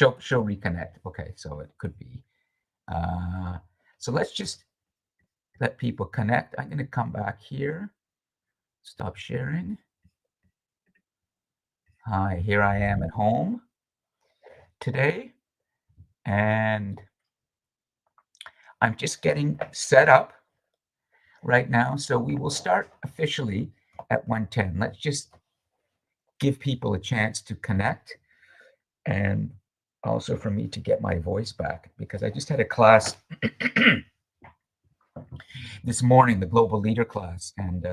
She'll reconnect. Okay, so it could be. So let's just let people connect. I'm going to come back here. Stop sharing. Hi, here I am at home today, and I'm just getting set up right now. So we will start officially at 1:10. Let's just give people a chance to connect, and also for me to get my voice back, because I just had a class this morning, the Global Leader class, and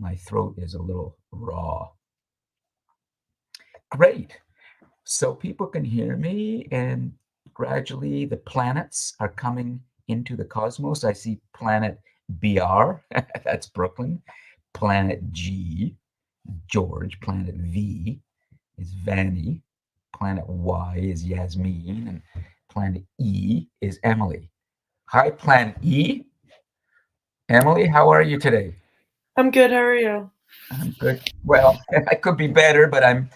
my throat is a little raw. Great. So people can hear me, and gradually the planets are coming into the cosmos. I see planet BR, that's Brooklyn. Planet G, George. Planet V is Vanny. Planet Y is Yasmin. And planet E is Emily. Hi, Planet E. Emily, how are you today? I'm good. How are you? I'm good. Well, I could be better, but I'm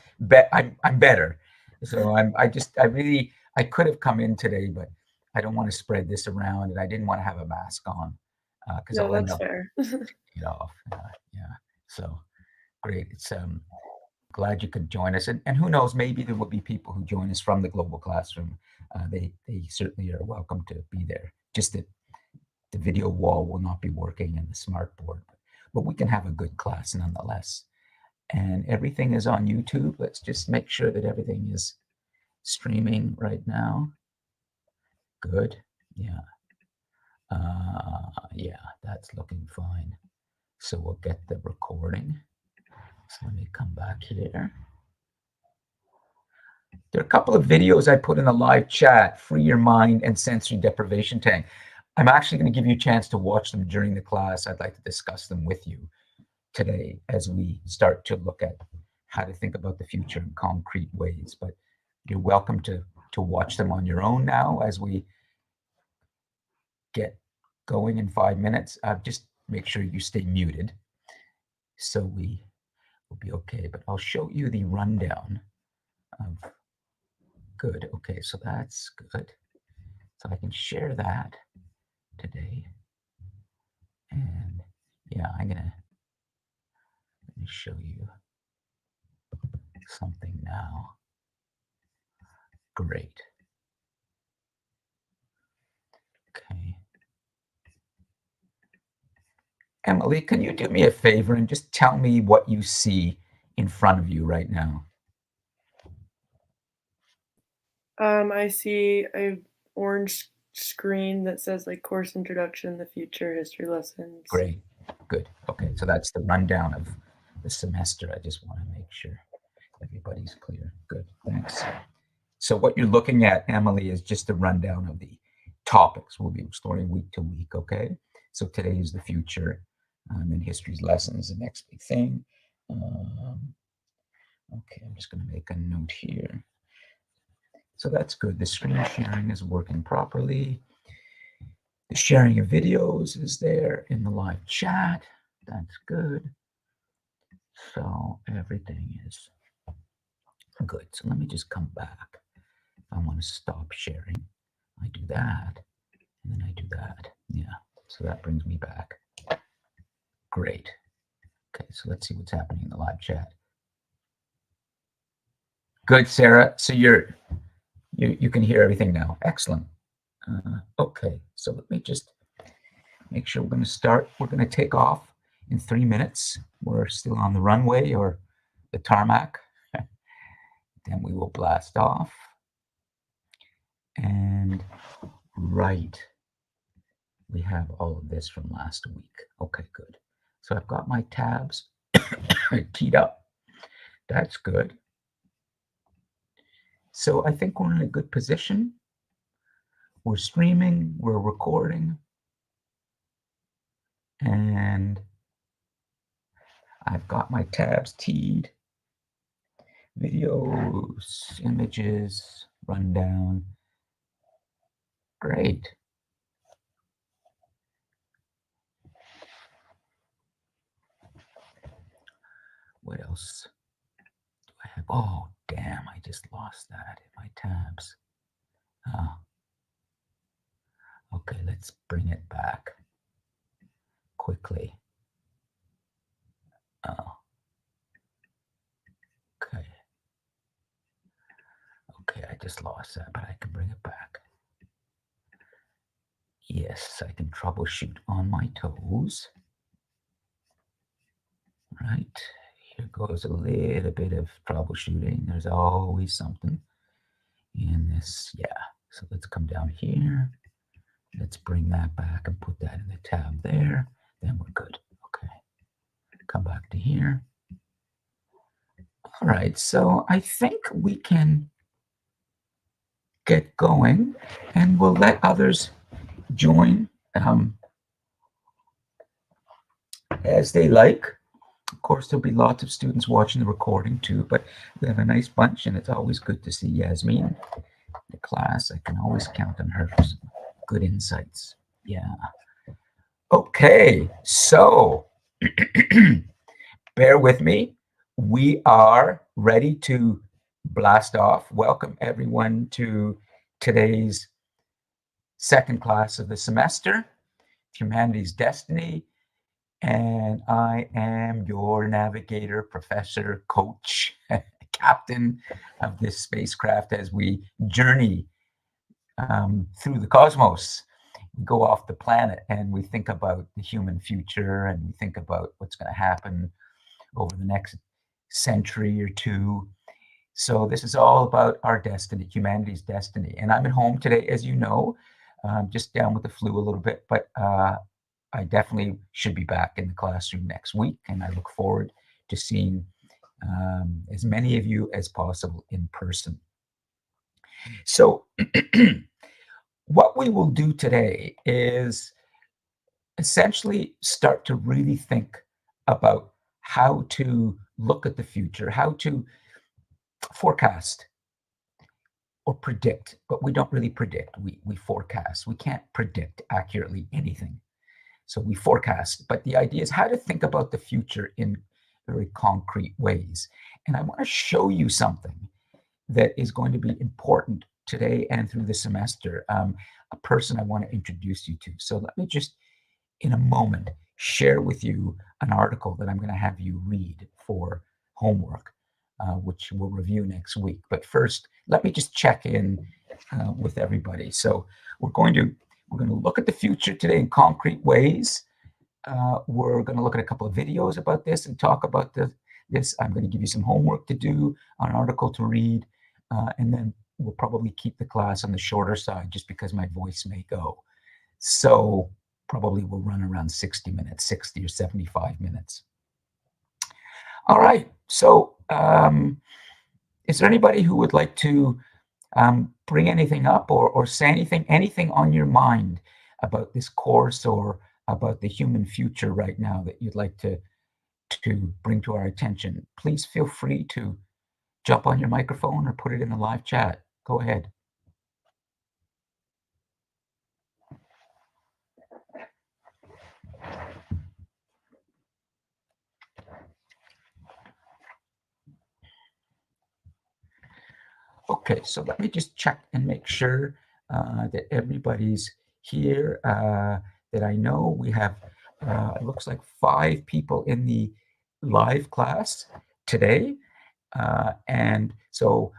better. So I really I could have come in today, but I don't want to spread this around, and I didn't want to have a mask on because No, I'll end that's up fair. taking it off. Yeah. So great. It's glad you could join us, and who knows, maybe there will be people who join us from the global classroom. They certainly are welcome to be there. Just that the video wall will not be working and the smart board, but we can have a good class nonetheless. And everything is on YouTube. Let's just make sure that everything is streaming right now. Good. Yeah. Yeah, that's looking fine. So we'll get the recording. So let me come back here. There are a couple of videos I put in the live chat, Free Your Mind and Sensory Deprivation Tank. I'm actually going to give you a chance to watch them during the class. I'd like to discuss them with you today as we start to look at how to think about the future in concrete ways. But you're welcome to watch them on your own now as we get going in 5 minutes. Just make sure you stay muted so we will be okay. But I'll show you the rundown of good. Okay, so that's good. So I can share that today. And yeah, let me show you something now. Great. Okay. Emily, can you do me a favor and just tell me what you see in front of you right now? I see a orange screen that says like course introduction, the future, history lessons. Great. Good. Okay, so that's the rundown of the semester. I just want to make sure everybody's clear. Good. Thanks. So what you're looking at, Emily, is just a rundown of the topics we'll be exploring week to week. Okay. So today is the future, and history's lessons, the next big thing. Okay, I'm just going to make a note here. So that's good. The screen sharing is working properly. The sharing of videos is there in the live chat. That's good. So everything is good. So let me just come back. If I want to stop sharing, I do that. And then I do that. Yeah. So that brings me back. Great. Okay, so let's see what's happening in the live chat. Good, Sarah. So you can hear everything now. Excellent. Okay, so let me just make sure we're going to start. We're going to take off in 3 minutes. We're still on the runway or the tarmac. Then we will blast off. And right, we have all of this from last week. Okay, good. So I've got my tabs teed up. That's good. So I think we're in a good position. We're streaming, we're recording, and I've got my tabs teed. Videos, images, rundown. Great. What else do I have? Oh, damn, I just lost that in my tabs. Ah, okay, let's bring it back quickly. Oh, okay. Okay, I just lost that, but I can bring it back. Yes, I can troubleshoot on my toes. Right, here goes a little bit of troubleshooting. There's always something in this. Yeah, so let's come down here. Let's bring that back and put that in the tab there. Then we're good. Okay, come back to here. All right, so I think we can get going and we'll let others join as they like. Of course, there'll be lots of students watching the recording too, but we have a nice bunch and it's always good to see Yasmin in the class. I can always count on her for some good insights. Yeah. Okay, so bear with me. We are ready to blast off. Welcome everyone to today's second class of the semester, Humanities Destiny. And I am your navigator, professor, coach, captain of this spacecraft as we journey through the cosmos. We go off the planet and we think about the human future and we think about what's going to happen over the next century or two. So this is all about our destiny, humanity's destiny. And I'm at home today, as you know, just down with the flu a little bit, but I definitely should be back in the classroom next week. And I look forward to seeing as many of you as possible in person. So what we will do today is essentially start to really think about how to look at the future, how to forecast or predict, but we don't really predict. We forecast. We can't predict accurately anything. So we forecast, but the idea is how to think about the future in very concrete ways. And I want to show you something that is going to be important today and through the semester, a person I want to introduce you to. So let me just, in a moment, share with you an article that I'm going to have you read for homework, which we'll review next week. But first, let me just check in with everybody. So we're going to look at the future today in concrete ways. We're going to look at a couple of videos about this and talk about this. I'm going to give you some homework to do, an article to read, and then we'll probably keep the class on the shorter side just because my voice may go. So probably we'll run around 60 minutes, 60 or 75 minutes. All right. So is there anybody who would like to bring anything up or say anything on your mind about this course or about the human future right now that you'd like to bring to our attention? Please feel free to jump on your microphone or put it in the live chat. Go ahead. Okay, so let me just check and make sure that everybody's here that I know. We have, it looks like 5 people in the live class today. And so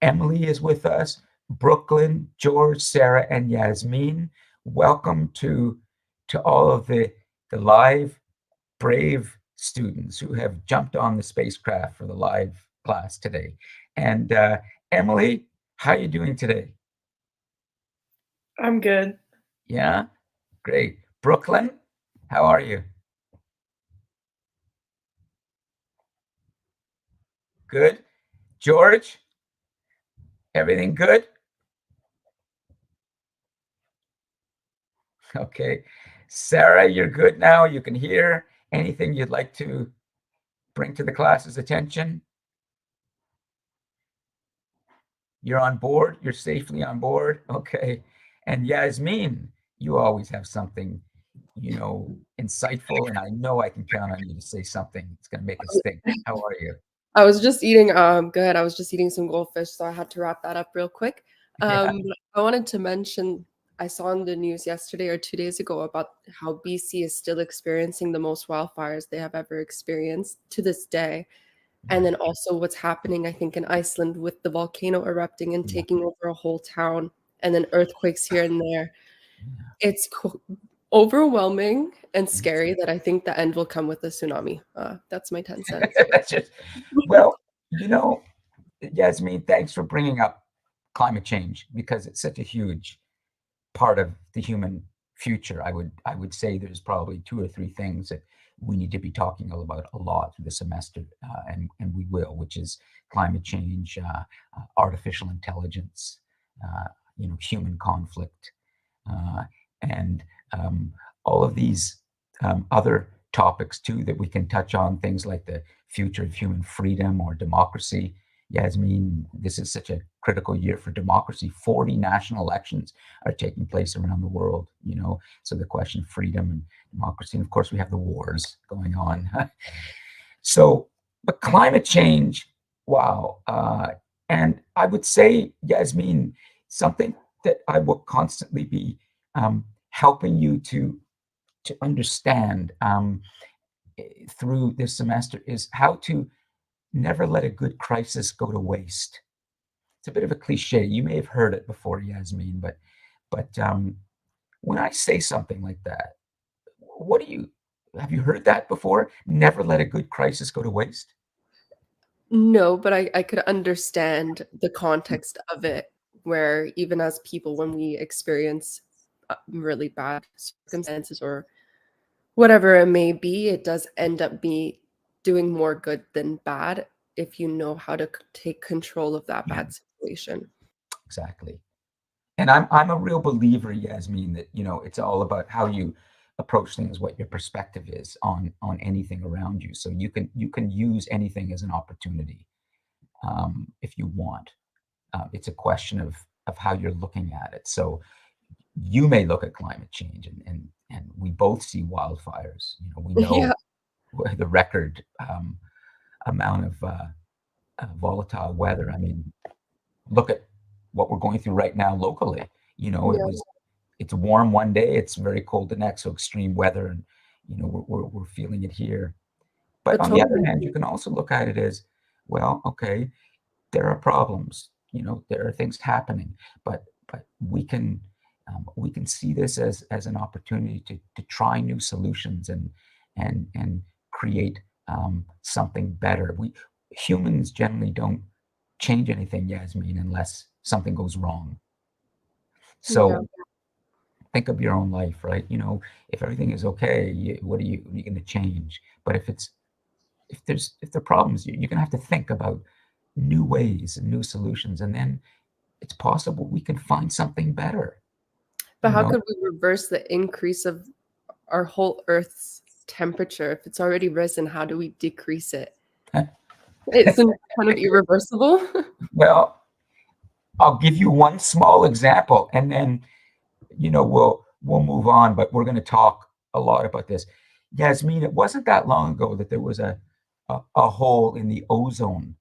Emily is with us, Brooklyn, George, Sarah, and Yasmin. Welcome to all of the live brave students who have jumped on the spacecraft for the live class today. And Emily, how are you doing today? I'm good. Yeah, great. Brooklyn, how are you? Good. George, everything good? Okay. Sarah, you're good now. You can hear anything you'd like to bring to the class's attention? You're on board? You're safely on board? Okay. And Yasmin, you always have something, you know, insightful, and I know I can count on you to say something that's going to make us think. How are you? I was just eating good. I was just eating some goldfish, so I had to wrap that up real quick. Yeah. But I wanted to mention I saw in the news yesterday or 2 days ago about how BC is still experiencing the most wildfires they have ever experienced to this day. And then also what's happening, I think, in Iceland with the volcano erupting and Yeah. taking over a whole town, and then earthquakes here and there. Yeah. It's overwhelming and Yeah. scary that I think the end will come with a tsunami. That's my 10 cents. That's just, well, you know, Yasmin, thanks for bringing up climate change because it's such a huge part of the human future. I would say there's probably two or three things that we need to be talking about a lot this semester, and we will, which is climate change, artificial intelligence, human conflict, uh, and all of these other topics too that we can touch on, things like the future of human freedom or democracy. Yasmin, this is such a critical year for democracy. 40 national elections are taking place around the world, so the question of freedom and democracy, and of course we have the wars going on. So, but climate change, wow. And I would say, Yasmin, something that I will constantly be helping you to understand through this semester is how to never let a good crisis go to waste. It's a bit of a cliche. You may have heard it before, Yasmin, but when I say something like that, what do you have you heard that before? Never let a good crisis go to waste? No, but I could understand the context of it, where even as people, when we experience really bad circumstances or whatever it may be, it does end up be doing more good than bad if you know how to take control of that Yeah, bad situation. exactly. And I'm a real believer, Yasmin, that it's all about how you approach things, what your perspective is on anything around you. So you can use anything as an opportunity if you want. It's a question of how you're looking at it. So you may look at climate change, and we both see wildfires. We Yeah, know the record amount of volatile weather. I mean, look at what we're going through right now locally. yeah, It's warm one day, it's very cold the next, so extreme weather, and we're feeling it here. But but on the other totally. hand, you can also look at it as, well, okay, there are problems, there are things happening, but we can see this as an opportunity to try new solutions and create something better. We humans generally don't change anything, Yasmin, unless something goes wrong. Yeah. So think of your own life, right? If everything is okay, what are you going to change? But if there are problems, you're going to have to think about new ways and new solutions, and then it's possible we can find something better. But You how know, could we reverse the increase of our whole Earth's temperature? If it's already risen, how do we decrease it? Isn't kind of irreversible? well, I'll give you one small example, and then we'll move on. But we're going to talk a lot about this. Yasmin, it wasn't that long ago that there was a hole in the ozone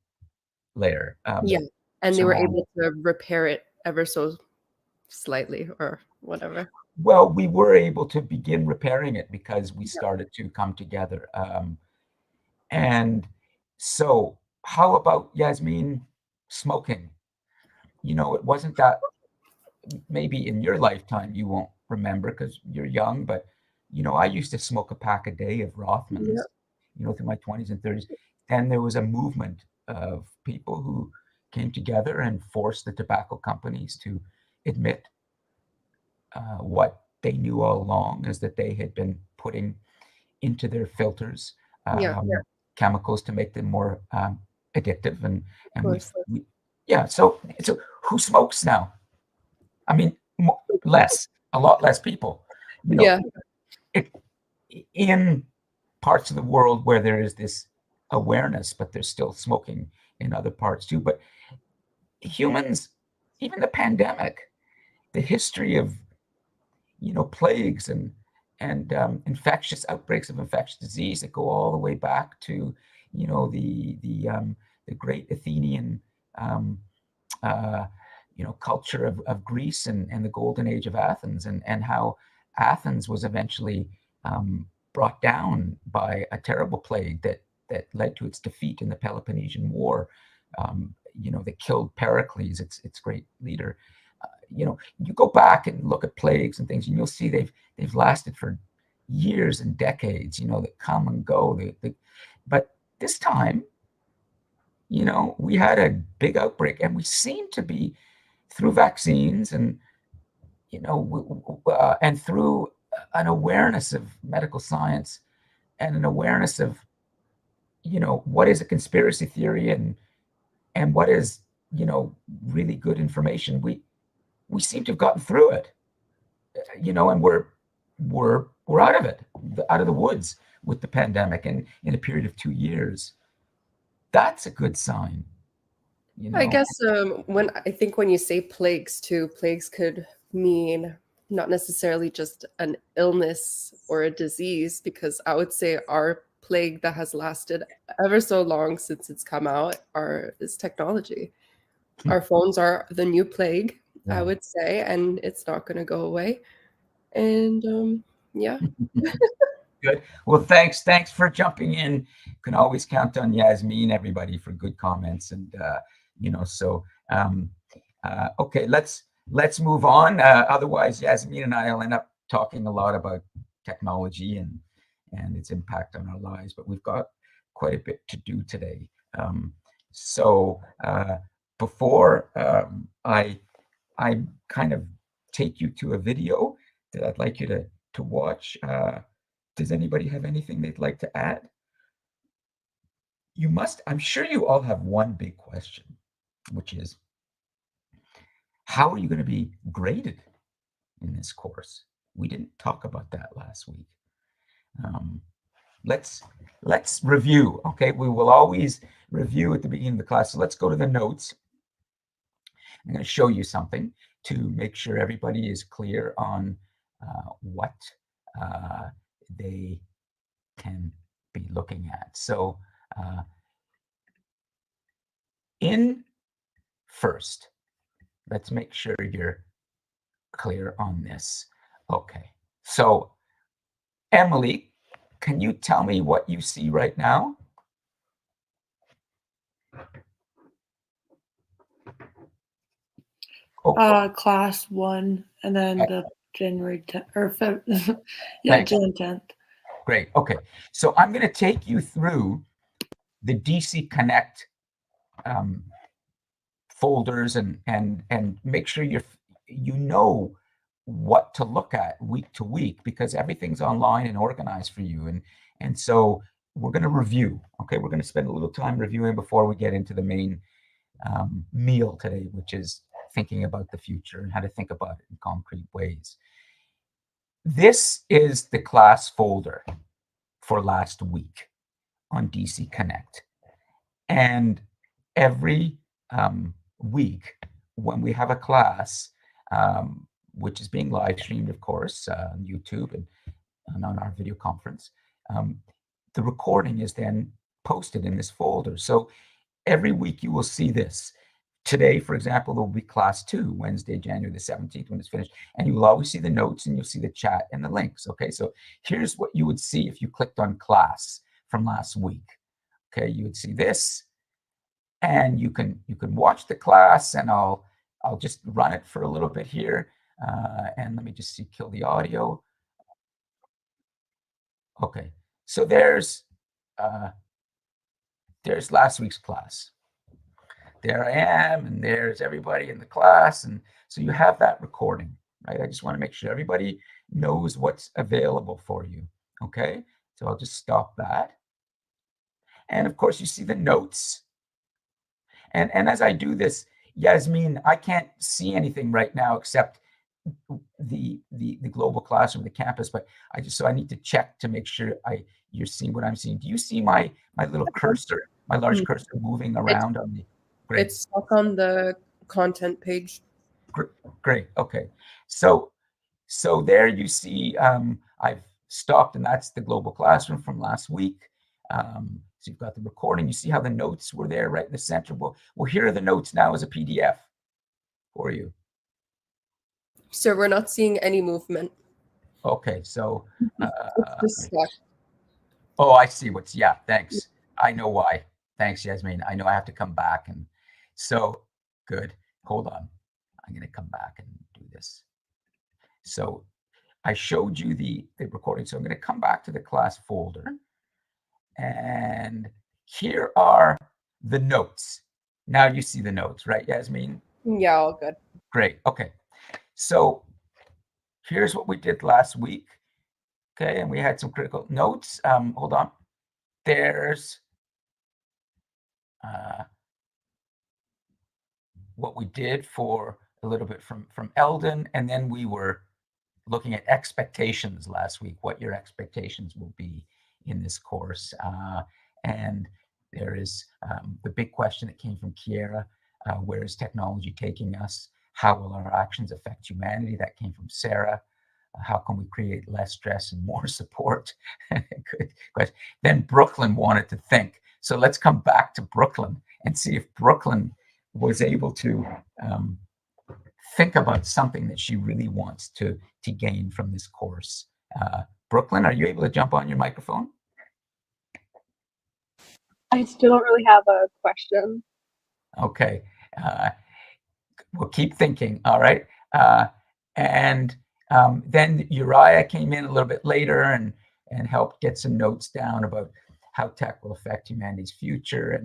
layer Yeah, that and they were surrounded. able to repair it ever so slightly or whatever. Well, we were able to begin repairing it because we Yeah. started to come together. And so, how about Yasmin smoking? It wasn't that maybe in your lifetime you won't remember because you're young, but I used to smoke a pack a day of Yeah, Rothmans, through my 20s and 30s. And there was a movement of people who came together and forced the tobacco companies to admit what they knew all along is that they had been putting into their filters yeah, chemicals to make them more addictive, of and course. yeah. So who smokes now? I mean, less, a lot less people. You know, Yeah, it, in parts of the world where there is this awareness, but there's still smoking in other parts too. But humans, even the pandemic, the history of plagues and infectious outbreaks of infectious disease that go all the way back to you know, the great Athenian culture of Greece and the golden age of Athens, and how Athens was eventually brought down by a terrible plague that led to its defeat in the Peloponnesian War. That killed Pericles, its great leader. You go back and look at plagues and things, and you'll see they've lasted for years and decades. That come and go. But this time, we had a big outbreak, and we seem to be, through vaccines and and through an awareness of medical science and an awareness of what is a conspiracy theory and what is really good information, we seem to have gotten through it, and we're out of it, out of the woods with the pandemic, and in a period of 2 years. That's a good sign. I guess when you say plagues too, plagues could mean not necessarily just an illness or a disease, because I would say our plague that has lasted ever so long since it's come out is technology. Our phones are the new plague, Yeah. I would say, and it's not going to go away. And yeah. Good. Well, thanks for jumping in. You can always count on Yasmin, everybody, for good comments, and okay, let's move on. Otherwise, Yasmin and I will end up talking a lot about technology and its impact on our lives, but we've got quite a bit to do today. So before I kind of take you to a video that I'd like you to watch, does anybody have anything they'd like to add? I'm sure you all have one big question, which is, how are you going to be graded in this course? We didn't talk about that last week. Let's review. Okay, we will always review at the beginning of the class. So let's go to the notes. I'm going to show you something to make sure everybody is clear on what they can be looking at. So in first, let's make sure you're clear on this. Okay, so Emily, can you tell me what you see right now? Class 1, and then the January 10th or Feb. Thanks. Jan 10th. Great. Okay, so I'm going to take you through the DC Connect folders and make sure you know what to look at week to week, because everything's online and organized for you. And so we're going to review. Okay, we're going to spend a little time reviewing before we get into the main meal today, which is thinking about the future and how to think about it in concrete ways. This is the class folder for last week on DC Connect. And every week when we have a class, which is being live streamed, of course, on YouTube and on our video conference, the recording is then posted in this folder. So every week you will see this. Today, for example, there will be class 2, Wednesday, January the 17th, when it's finished. And you will always see the notes, and you'll see the chat and the links. Okay, so here's what you would see if you clicked on class from last week. Okay, you would see this, and you can watch the class, and I'll just run it for a little bit here. And let me just kill the audio. Okay, so there's last week's class. There I am, and there's everybody in the class, and so you have that recording, right? I just want to make sure everybody knows what's available for you, okay? So I'll just stop that. And of course, you see the notes. And as I do this, Yasmin, I can't see anything right now except the global classroom, the campus, but I need to check to make sure you're seeing what I'm seeing. Do you see my little cursor, my large cursor moving around on the? Great. It's stuck on the content page. Great. Okay. So there you see I've stopped, and that's the global classroom from last week. So you've got the recording. You see how the notes were there right in the center. Well, here are the notes now as a PDF for you. So we're not seeing any movement. Okay, so It's just stuck. oh, I see what's, yeah, thanks. I know why. Thanks, Yasmin. I know I have to come back. And so good. Hold on. I'm going to come back and do this. So I showed you the recording. So I'm going to come back to the class folder. And here are the notes. Now you see the notes, right, Yasmin? Yeah, all good. Great. Okay. So here's what we did last week. Okay. And we had some critical notes. Hold on. There's what we did for a little bit from Eldon. And then we were looking at expectations last week, what your expectations will be in this course. And there is the big question that came from Kiera, where is technology taking us? How will our actions affect humanity? That came from Sarah. How can we create less stress and more support? Good question. Then Brooklyn wanted to think. So let's come back to Brooklyn and see if Brooklyn was able to think about something that she really wants to gain from this course. Brooklyn, are you able to jump on your microphone? I still don't really have a question. Okay. We'll keep thinking. All right. And then Uriah came in a little bit later and helped get some notes down about how tech will affect humanity's future.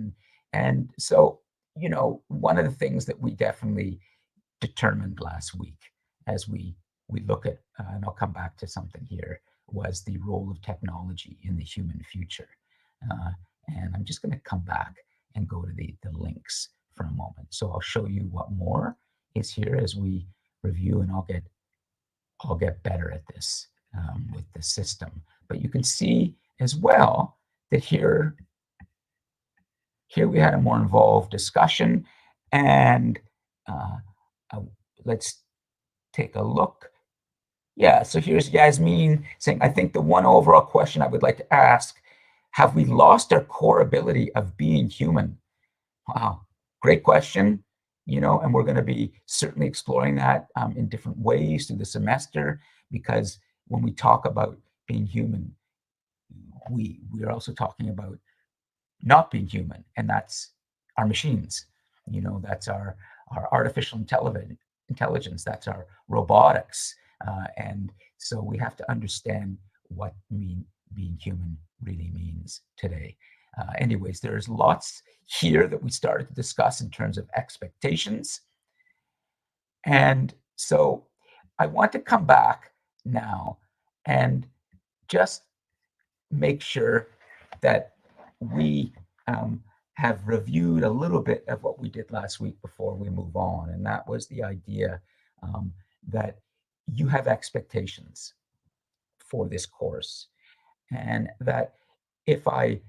And so, you know, one of the things that we definitely determined last week as we look at, and I'll come back to something here, was the role of technology in the human future. And I'm just going to come back and go to the links for a moment. So I'll show you what more is here as we review, and I'll get better at this with the system. But you can see as well that here we had a more involved discussion, and let's take a look. Yeah, so here's Yasmin saying, I think the one overall question I would like to ask, have we lost our core ability of being human? Wow, great question. You know, and we're going to be certainly exploring that in different ways through the semester, because when we talk about being human, we are also talking about not being human, and that's our machines. You know, that's our artificial intelligence, that's our robotics. And so we have to understand what being human really means today. Anyways, there's lots here that we started to discuss in terms of expectations. And so I want to come back now and just make sure that we have reviewed a little bit of what we did last week before we move on. And that was the idea that you have expectations for this course. And that if I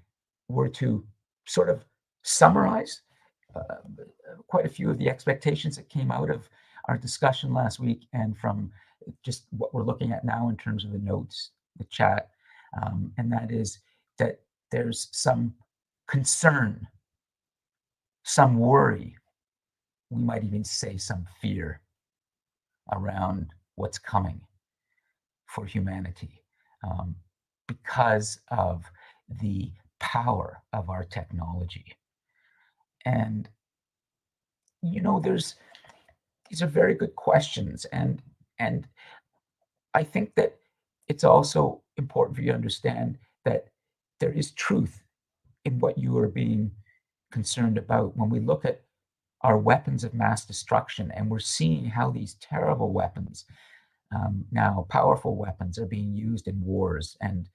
were to sort of summarize quite a few of the expectations that came out of our discussion last week and from just what we're looking at now in terms of the notes, the chat, and that is that there's some concern, some worry, we might even say some fear around what's coming for humanity because of the power of our technology. And, you know, these are very good questions. And I think that it's also important for you to understand that there is truth in what you are being concerned about. When we look at our weapons of mass destruction, and we're seeing how these terrible weapons, now powerful weapons, are being used in wars, and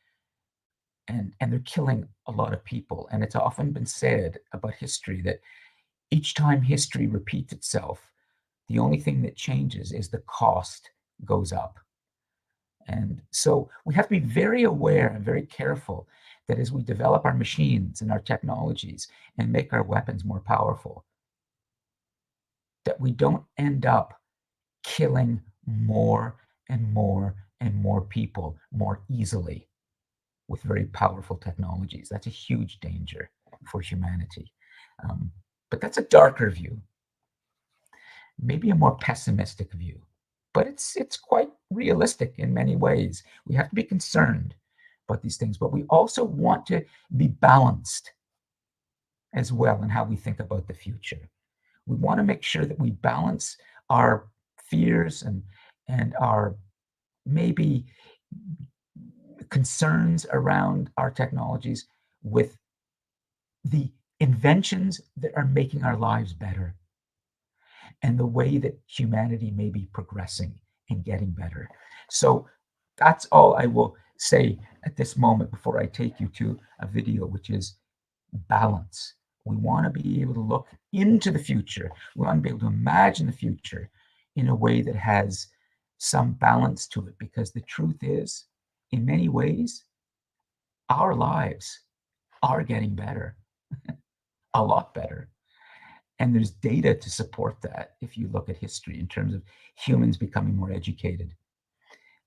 they're killing a lot of people. And it's often been said about history that each time history repeats itself, the only thing that changes is the cost goes up. And so we have to be very aware and very careful that as we develop our machines and our technologies and make our weapons more powerful, that we don't end up killing more and more and more people more easily with very powerful technologies. That's a huge danger for humanity. But that's a darker view, maybe a more pessimistic view, but it's quite realistic in many ways. We have to be concerned about these things, but we also want to be balanced as well in how we think about the future. We want to make sure that we balance our fears and our maybe concerns around our technologies with the inventions that are making our lives better and the way that humanity may be progressing and getting better. So that's all I will say at this moment before I take you to a video, which is balance. We want to be able to look into the future. We want to be able to imagine the future in a way that has some balance to it, because the truth is, in many ways, our lives are getting better, a lot better. And there's data to support that if you look at history in terms of humans becoming more educated,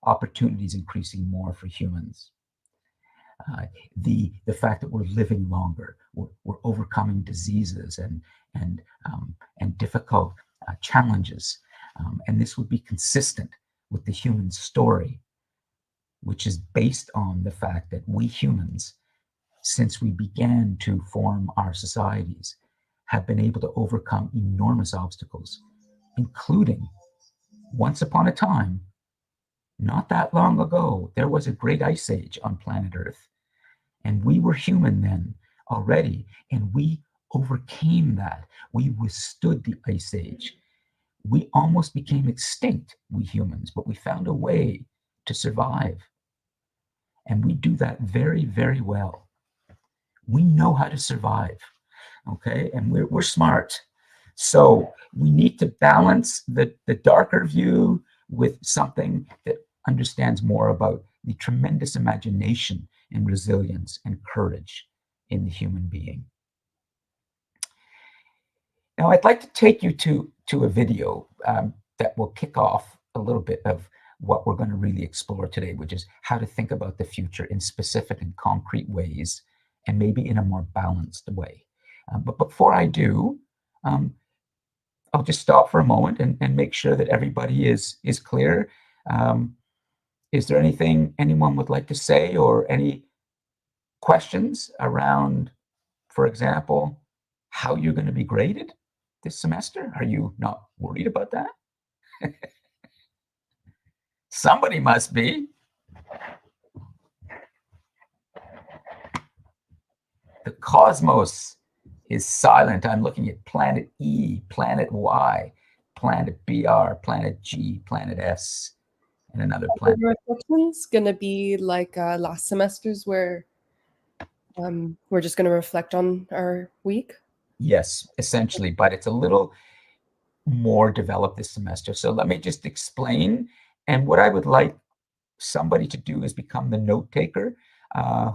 opportunities increasing more for humans. The fact that we're living longer, we're overcoming diseases and difficult challenges, and this would be consistent with the human story, which is based on the fact that we humans, since we began to form our societies, have been able to overcome enormous obstacles, including once upon a time, not that long ago, there was a great ice age on planet Earth. And we were human then already, and we overcame that. We withstood the ice age. We almost became extinct, we humans, but we found a way to survive. And we do that very, very well. We know how to survive, okay? And we're smart. So we need to balance the darker view with something that understands more about the tremendous imagination and resilience and courage in the human being. Now, I'd like to take you to a video that will kick off a little bit of what we're going to really explore today, which is how to think about the future in specific and concrete ways, and maybe in a more balanced way. But before I do, I'll just stop for a moment and make sure that everybody is clear. Is there anything anyone would like to say, or any questions around, for example, how you're going to be graded this semester? Are you not worried about that? Somebody must be. The cosmos is silent. I'm looking at planet E, planet Y, planet BR, planet G, planet S, and another planet. The reflection's gonna be like last semester's, where we're just gonna reflect on our week. Yes, essentially, but it's a little more developed this semester. So let me just explain. And what I would like somebody to do is become the note taker,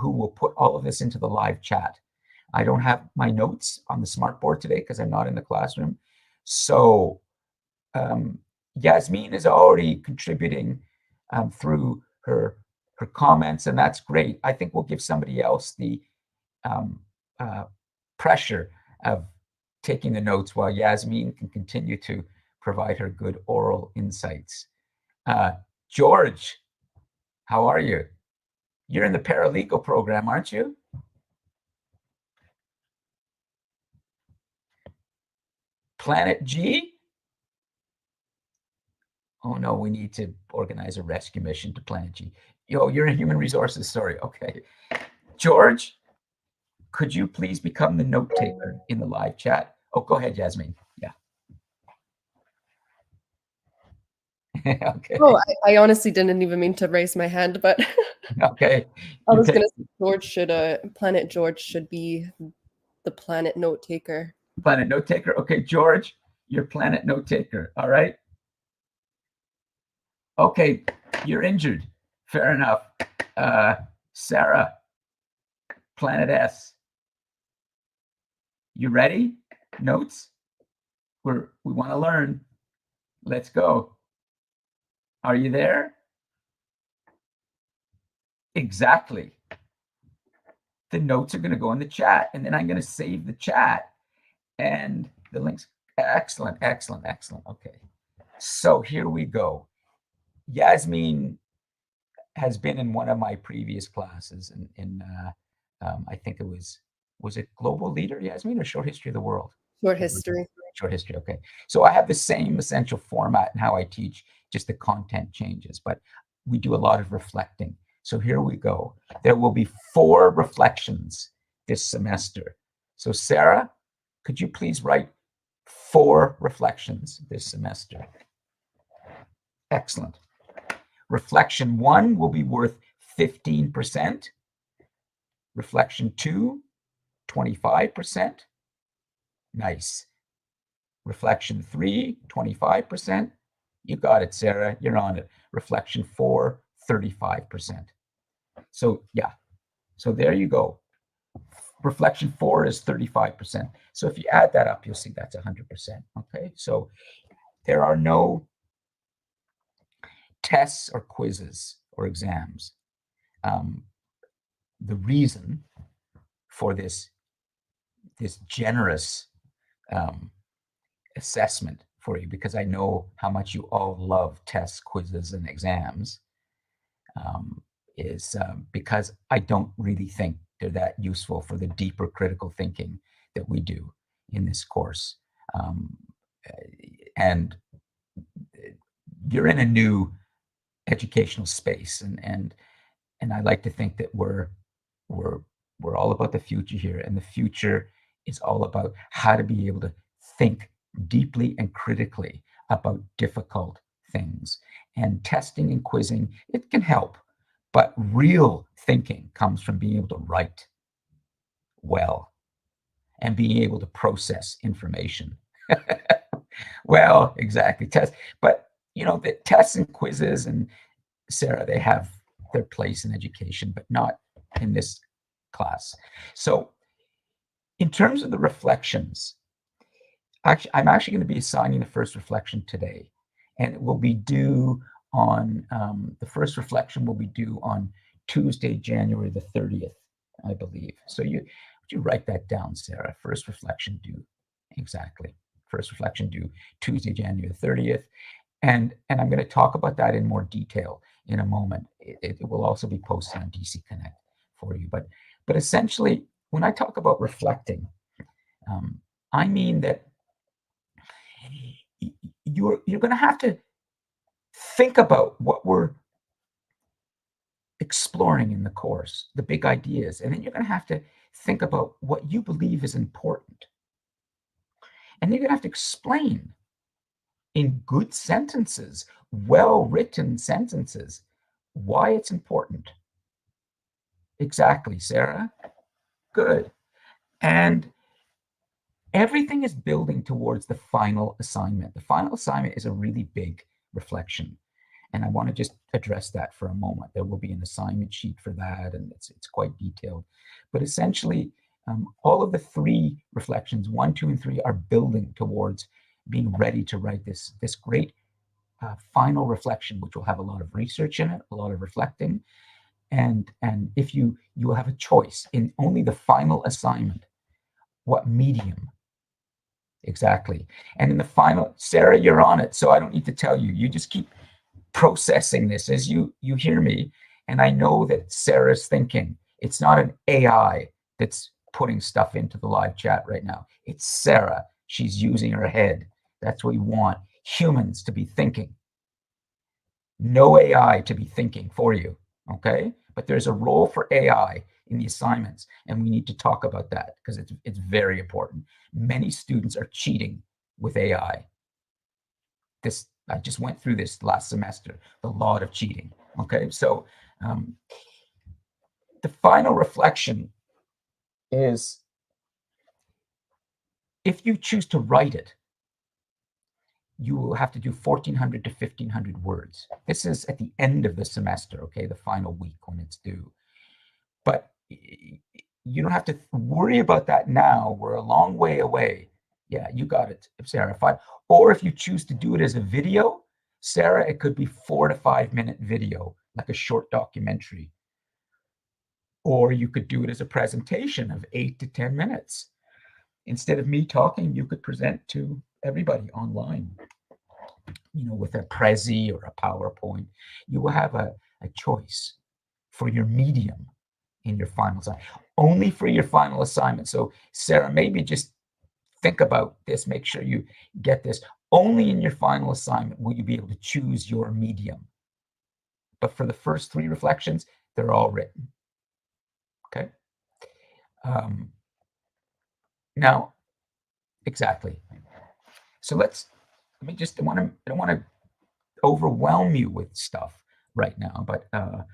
who will put all of this into the live chat. I don't have my notes on the smartboard today because I'm not in the classroom. So Yasmin is already contributing through her comments, and that's great. I think we'll give somebody else the pressure of taking the notes while Yasmin can continue to provide her good oral insights. George, how are you? You're in the paralegal program, aren't you? Planet G? Oh no, we need to organize a rescue mission to Planet G. You're in human resources, sorry, okay. George, could you please become the note taker in the live chat? Oh, go ahead, Yasmin, yeah. Okay. Oh, I honestly didn't even mean to raise my hand, but Okay. I was gonna say Planet George should be the planet note taker. Planet note taker. Okay, George, you're planet note taker. All right. Okay, you're injured. Fair enough. Sarah, planet S. You ready? Notes? We want to learn. Let's go. Are you there? Exactly. the notes are going to go in the chat, and then I'm going to save the chat and the links. Excellent, excellent, excellent. Okay. So here we go. Yasmin has been in one of my previous classes I think was it Global Leader, Yasmin, or Short History of the World? Short history. Short history, okay. So I have the same essential format in how I teach, just the content changes, but we do a lot of reflecting. So here we go. There will be 4 reflections this semester. So Sarah, could you please write 4 reflections this semester? Excellent. Reflection 1 will be worth 15%. Reflection 2, 25%. Nice. Reflection 3, 25%. You got it, Sarah. You're on it. Reflection 4, 35%. So yeah. So there you go. Reflection 4 is 35%. So if you add that up, you'll see that's 100%. Okay. So there are no tests or quizzes or exams. The reason for this generous assessment for you, because I know how much you all love tests, quizzes, and exams, is because I don't really think they're that useful for the deeper critical thinking that we do in this course. And you're in a new educational space, and I like to think that we're all about the future here, and the future is all about how to be able to think deeply and critically about difficult things. And testing and quizzing, it can help, but real thinking comes from being able to write well and being able to process information. Well, exactly, but the tests and quizzes, and Sarah, they have their place in education, but not in this class. So in terms of the reflections, I'm actually going to be assigning the first reflection today, and it will be due on, the first reflection will be due on Tuesday, January the 30th, I believe. So would you write that down, Sarah? First reflection due, exactly. First reflection due Tuesday, January the 30th. And I'm going to talk about that in more detail in a moment. It will also be posted on DC Connect for you. But essentially, when I talk about reflecting, I mean that you're going to have to think about what we're exploring in the course, the big ideas, and then you're going to have to think about what you believe is important. And you're going to have to explain in good sentences, well-written sentences, why it's important. Exactly, Sarah. Good. And everything is building towards the final assignment. The final assignment is a really big reflection. And I want to just address that for a moment. There will be an assignment sheet for that, and it's quite detailed. But essentially, all of the 3 reflections, 1, 2, and 3, are building towards being ready to write this great final reflection, which will have a lot of research in it, a lot of reflecting. And if you will have a choice in only the final assignment, what medium. Exactly. And in the final, Sarah, you're on it, so I don't need to tell you. You just keep processing this as you hear me. And I know that Sarah's thinking. It's not an AI that's putting stuff into the live chat right now. It's Sarah. She's using her head. That's what we want. Humans to be thinking. No AI to be thinking for you, okay? But there's a role for AI in the assignments, and we need to talk about that because it's very important. Many students are cheating with AI. I just went through this last semester, the lot of cheating, okay? So the final reflection is, if you choose to write it, you will have to do 1,400 to 1,500 words. This is at the end of the semester, okay, the final week when it's due. But you don't have to worry about that now. We're a long way away. Yeah, you got it, Sarah. Or if you choose to do it as a video, Sarah, it could be 4 to 5 minute video, like a short documentary. Or you could do it as a presentation of 8 to 10 minutes. Instead of me talking, you could present to everybody online, with a Prezi or a PowerPoint. You will have a choice for your medium in your final assignment, only for your final assignment. So Sarah, maybe just think about this, make sure you get this. Only in your final assignment will you be able to choose your medium. But for the first 3 reflections, they're all written. Okay. Now, exactly. So I don't want to overwhelm you with stuff right now, but I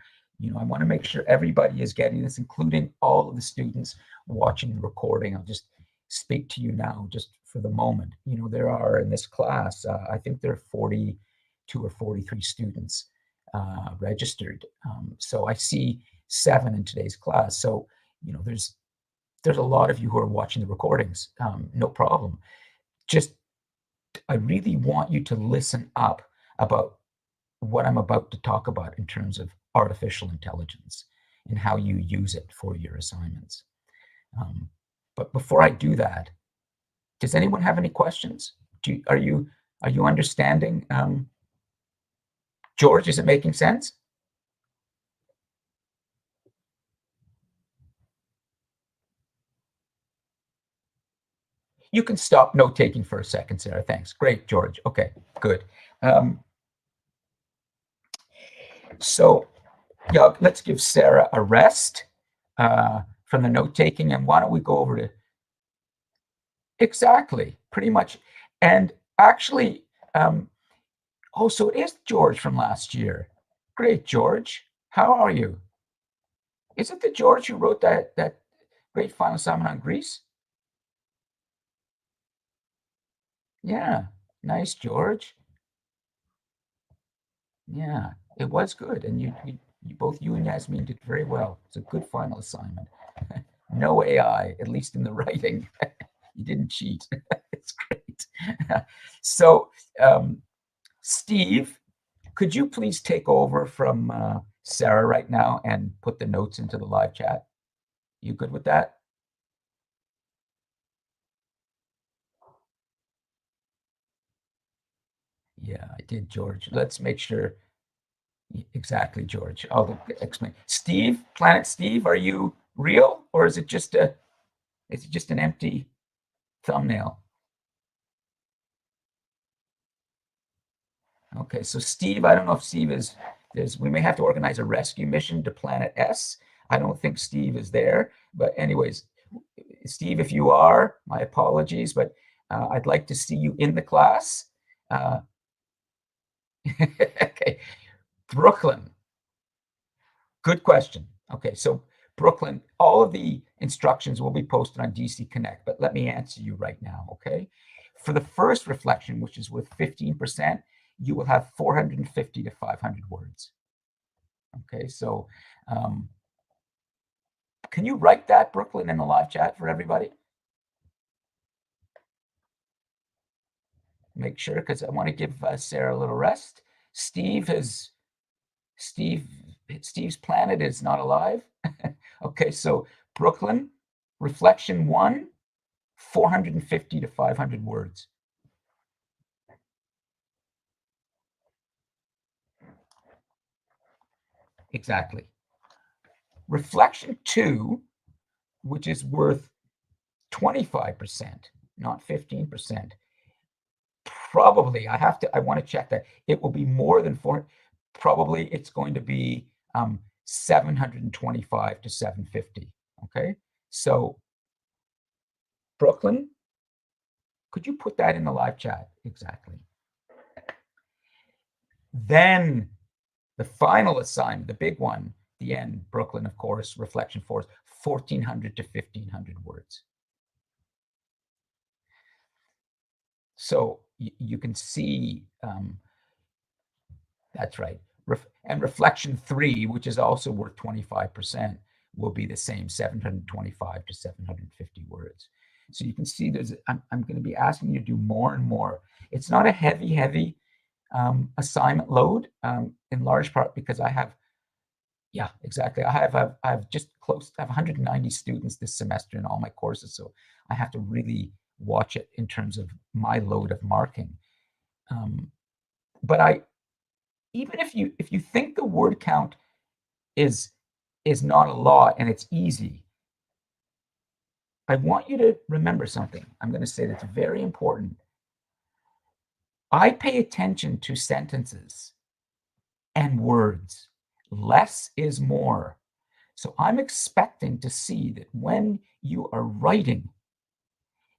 want to make sure everybody is getting this, including all of the students watching the recording. I'll just speak to you now, just for the moment. There are in this class, I think there are 42 or 43 students registered. So I see 7 in today's class. So there's a lot of you who are watching the recordings. No problem. Just I really want you to listen up about what I'm about to talk about in terms of artificial intelligence and how you use it for your assignments. But before I do that, does anyone have any questions? Are you understanding? George, is it making sense? You can stop note-taking for a second, Sarah. Thanks. Great, George. Okay, good. So, yeah, let's give Sarah a rest from the note-taking, and why don't we go over to exactly, pretty much. And actually, so it is George from last year. Great, George. How are you? Is it the George who wrote that great final assignment on Greece? Yeah, nice, George. Yeah, it was good, and you both you and Yasmin did very well. It's a good final assignment. No AI, at least in the writing. You didn't cheat. It's great. So, Steve, could you please take over from Sarah right now and put the notes into the live chat? You good with that? Yeah, I did, George. Let's make sure. Exactly, George. I'll explain. Steve, Planet Steve, are you real, or is it just an empty thumbnail? Okay, so Steve, I don't know if Steve is. We may have to organize a rescue mission to Planet S. I don't think Steve is there, but anyways, Steve, if you are, my apologies, but I'd like to see you in the class. Okay, Brooklyn. Good question. Okay, so Brooklyn, all of the instructions will be posted on DC Connect, but let me answer you right now, okay? For the first reflection, which is with 15%, you will have 450 to 500 words. Okay, so can you write that, Brooklyn, in the live chat for everybody? Make sure, because I want to give Sarah a little rest. Steve's planet is not alive. Okay, so Brooklyn, reflection 1, 450 to 500 words. Exactly. Reflection 2, which is worth 25%, not 15%. Probably, I want to check that. It will be more than 4. Probably it's going to be 725 to 750. Okay, so Brooklyn, could you put that in the live chat? Exactly. Then the final assignment, the big one, the end, Brooklyn, of course, reflection 4 is 1,400 to 1,500 words. So you can see, that's right. And reflection 3, which is also worth 25%, will be the same, 725 to 750 words. So you can see I'm going to be asking you to do more and more. It's not a heavy assignment load, in large part because I have Yeah, exactly. I've just close. I have 190 students this semester in all my courses, so I have to really watch it in terms of my load of marking. Um, but I even if you think the word count is not a lot and it's easy, I want you to remember something. I'm going to say that's very important. I pay attention to sentences and words. Less is more. So I'm expecting to see that when you are writing,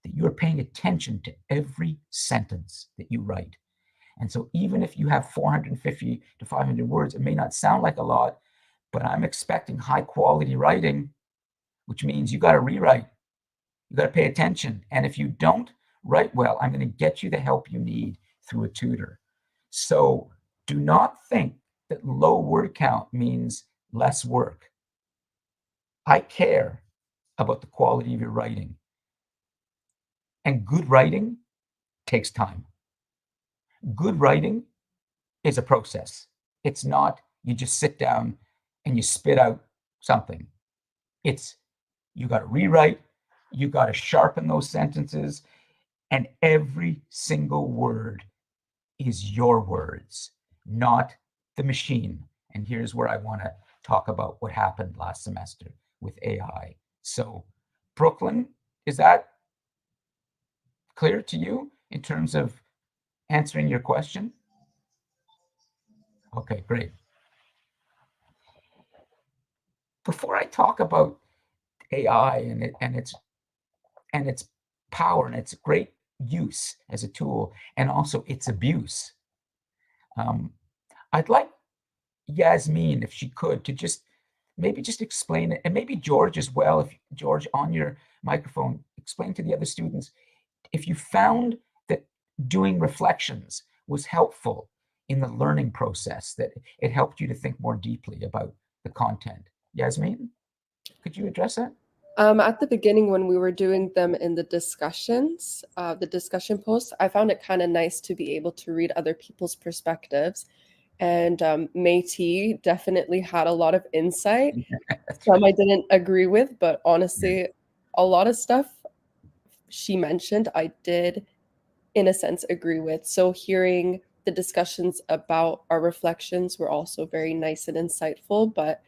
that you're paying attention to every sentence that you write. And so even if you have 450 to 500 words, it may not sound like a lot, but I'm expecting high quality writing, which means you got to rewrite. You got to pay attention. And if you don't write well, I'm going to get you the help you need through a tutor. So do not think that low word count means less work. I care about the quality of your writing. And good writing takes time. Good writing is a process. It's not you just sit down and you spit out something. It's you got to rewrite, you got to sharpen those sentences, and every single word is your words, not the machine. And here's where I want to talk about what happened last semester with AI. So, Brooklyn, is that clear to you in terms of answering your question? Okay, great. Before I talk about AI and its power and its great use as a tool, and also its abuse, I'd like Yasmin, if she could, to just maybe just explain it, and maybe George as well. If George, on your microphone, explain to the other students if you found that doing reflections was helpful in the learning process, that it helped you to think more deeply about the content. Yasmin, could you address that? At the beginning, when we were doing them in the discussions, the discussion posts, I found it kind of nice to be able to read other people's perspectives. And Métis definitely had a lot of insight. That's Some right. I didn't agree with, but Yeah. honestly, a lot of stuff she mentioned, I did, in a sense, agree with. So hearing the discussions about our reflections were also very nice and insightful, but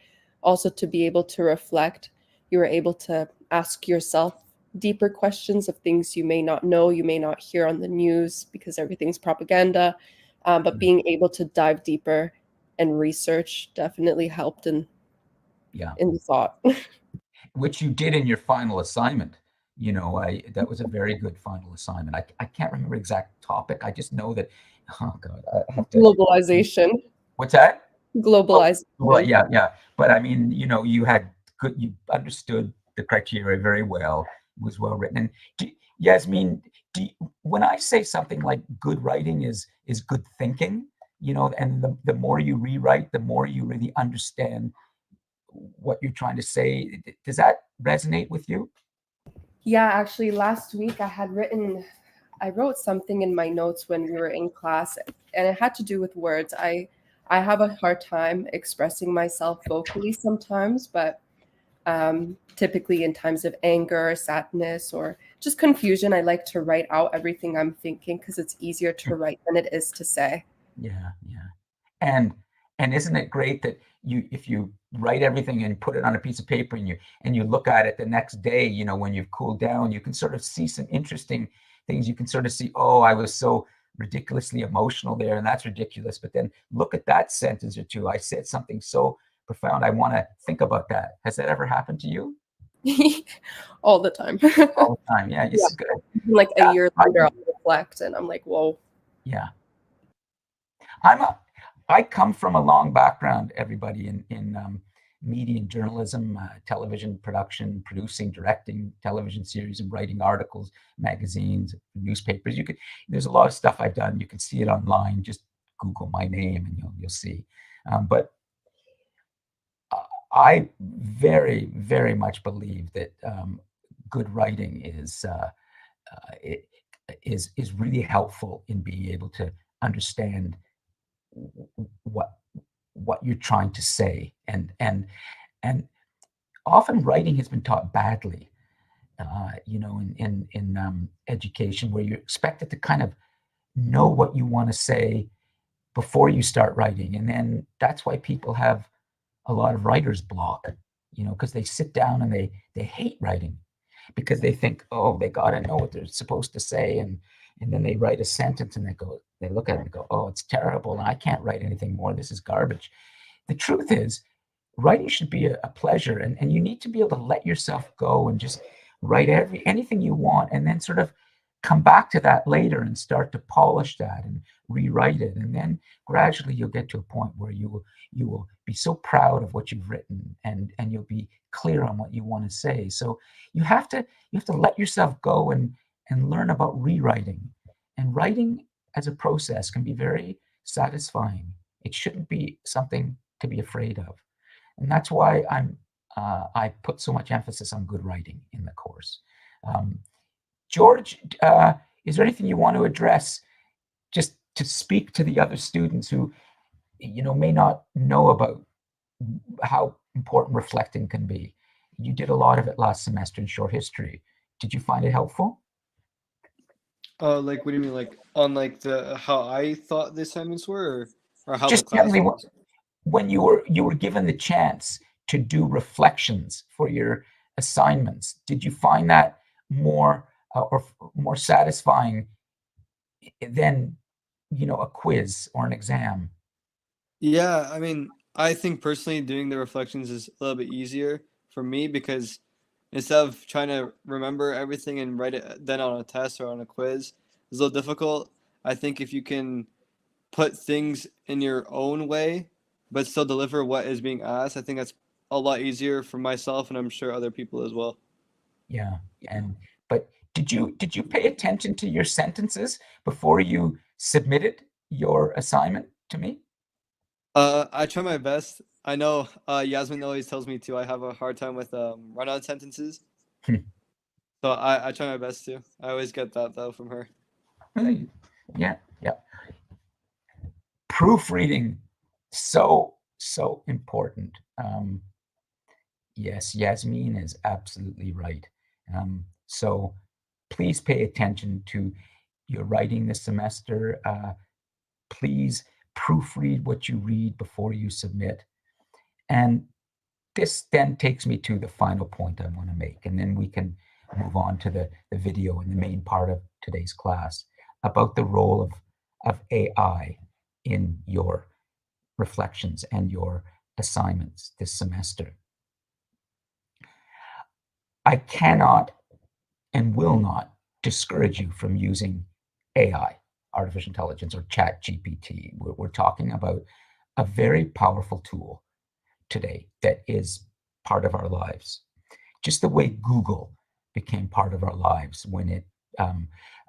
also to be able to reflect, you were able to ask yourself deeper questions of things you may not know, you may not hear on the news because everything's propaganda. But being able to dive deeper and research definitely helped Yeah. in the thought. Which you did in your final assignment. You know, that was a very good final assignment. I can't remember exact topic. I just know that, oh God, I have to. Globalization. What's that? Oh, Globalization. well, yeah, yeah. But I mean, you know, you understood the criteria very well. It was well written. And Yasmin, when I say something like good writing is good thinking, you know, and the more you rewrite, the more you really understand what you're trying to say. Does that resonate with you? Yeah, actually, last week I wrote something in my notes when we were in class, and it had to do with words. I have a hard time expressing myself vocally sometimes, but typically in times of anger, sadness, or just confusion, I like to write out everything I'm thinking because it's easier to write than it is to say. Yeah, yeah. And isn't it great that if you write everything and put it on a piece of paper and you look at it the next day, you know, when you've cooled down, you can sort of see some interesting things. You can sort of see, oh, I was so ridiculously emotional there, and that's ridiculous. But then look at that sentence or two. I said something so profound. I want to think about that. Has that ever happened to you? All the time. All the time. Yeah, Yeah. it's good. Like a Yeah, year later, I'll reflect and I'm like, whoa. yeah. I come from a long background, everybody, in media and journalism, television production, producing, directing television series, and writing articles, magazines, newspapers. There's a lot of stuff I've done. You can see it online. Just Google my name and you'll see. But I very, very much believe that good writing is really helpful in being able to understand what you're trying to say And often writing has been taught badly, in education, where you're expected to kind of know what you want to say before you start writing. And then that's why people have a lot of writer's block, because they sit down and they hate writing because they think, oh, they got to know what they're supposed to say. And then they write a sentence and they look at it and go, oh, it's terrible. And I can't write anything more. This is garbage. The truth is, writing should be a pleasure, and you need to be able to let yourself go and just write anything you want, and then sort of come back to that later and start to polish that and rewrite it. And then gradually you'll get to a point where you will be so proud of what you've written, and you'll be clear on what you want to say. So you have to let yourself go and learn about rewriting. And writing as a process can be very satisfying. It shouldn't be something to be afraid of. And that's why I put so much emphasis on good writing in the course. George, is there anything you want to address, just to speak to the other students who, may not know about how important reflecting can be? You did a lot of it last semester in short history. Did you find it helpful? Like, what do you mean, like on like the how I thought the assignments were, or how Just the tell class me was? when you were given the chance to do reflections for your assignments, did you find that more or more satisfying than a quiz or an exam? Yeah, I mean, I think personally doing the reflections is a little bit easier for me because instead of trying to remember everything and write it then on a test or on a quiz, it's a little difficult. I think if you can put things in your own way, but still deliver what is being asked, I think that's a lot easier for myself and I'm sure other people as well. Yeah. But did you pay attention to your sentences before you submitted your assignment to me? I try my best. I know Yasmin always tells me to. I have a hard time with run-on sentences, Hmm. so I try my best to. I always get that though from her. Yeah. Proofreading, so important. Yes, Yasmin is absolutely right. So please pay attention to your writing this semester. Please proofread what you read before you submit. And this then takes me to the final point I want to make, and then we can move on to the video and the main part of today's class about the role of AI in your reflections and your assignments this semester. I cannot and will not discourage you from using AI, artificial intelligence, or ChatGPT. We're talking about a very powerful tool today that is part of our lives. Just the way Google became part of our lives when it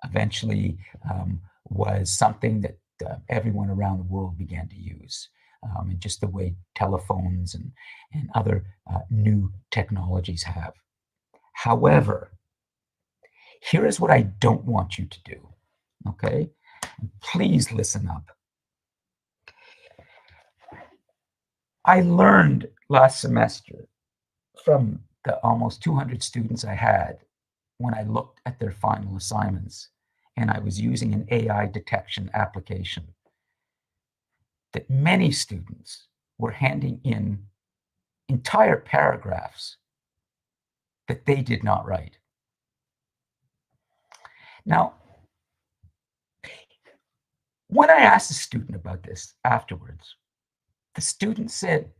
eventually was something that everyone around the world began to use. And just the way telephones and other new technologies have. However, here is what I don't want you to do, okay? Please listen up. I learned last semester from the almost 200 students I had when I looked at their final assignments and I was using an AI detection application that many students were handing in entire paragraphs that they did not write. Now, when I asked a student about this afterwards, the student said,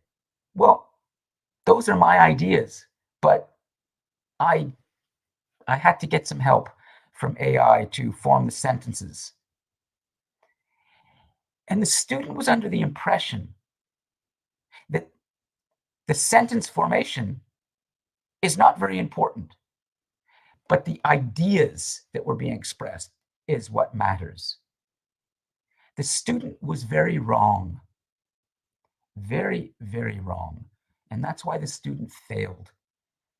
well, those are my ideas, but I had to get some help from AI to form the sentences. And the student was under the impression that the sentence formation is not very important, but the ideas that were being expressed is what matters. The student was very wrong, very, very wrong. And that's why the student failed.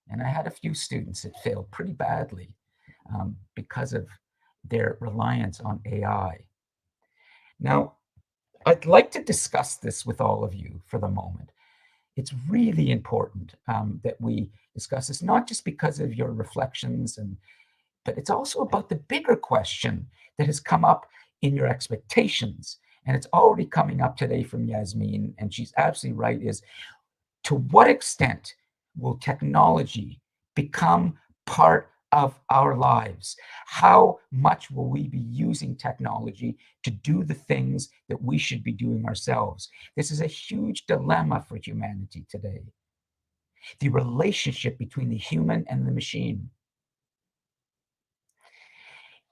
And I had a few students that failed pretty badly because of their reliance on AI. Now, I'd like to discuss this with all of you for the moment. it's really important that we discuss this, not just because of your reflections, but it's also about the bigger question that has come up in your expectations. And it's already coming up today from Yasmin, and she's absolutely right, is to what extent will technology become part of our lives? How much will we be using technology to do the things that we should be doing ourselves? This is a huge dilemma for humanity today. The relationship between the human and the machine.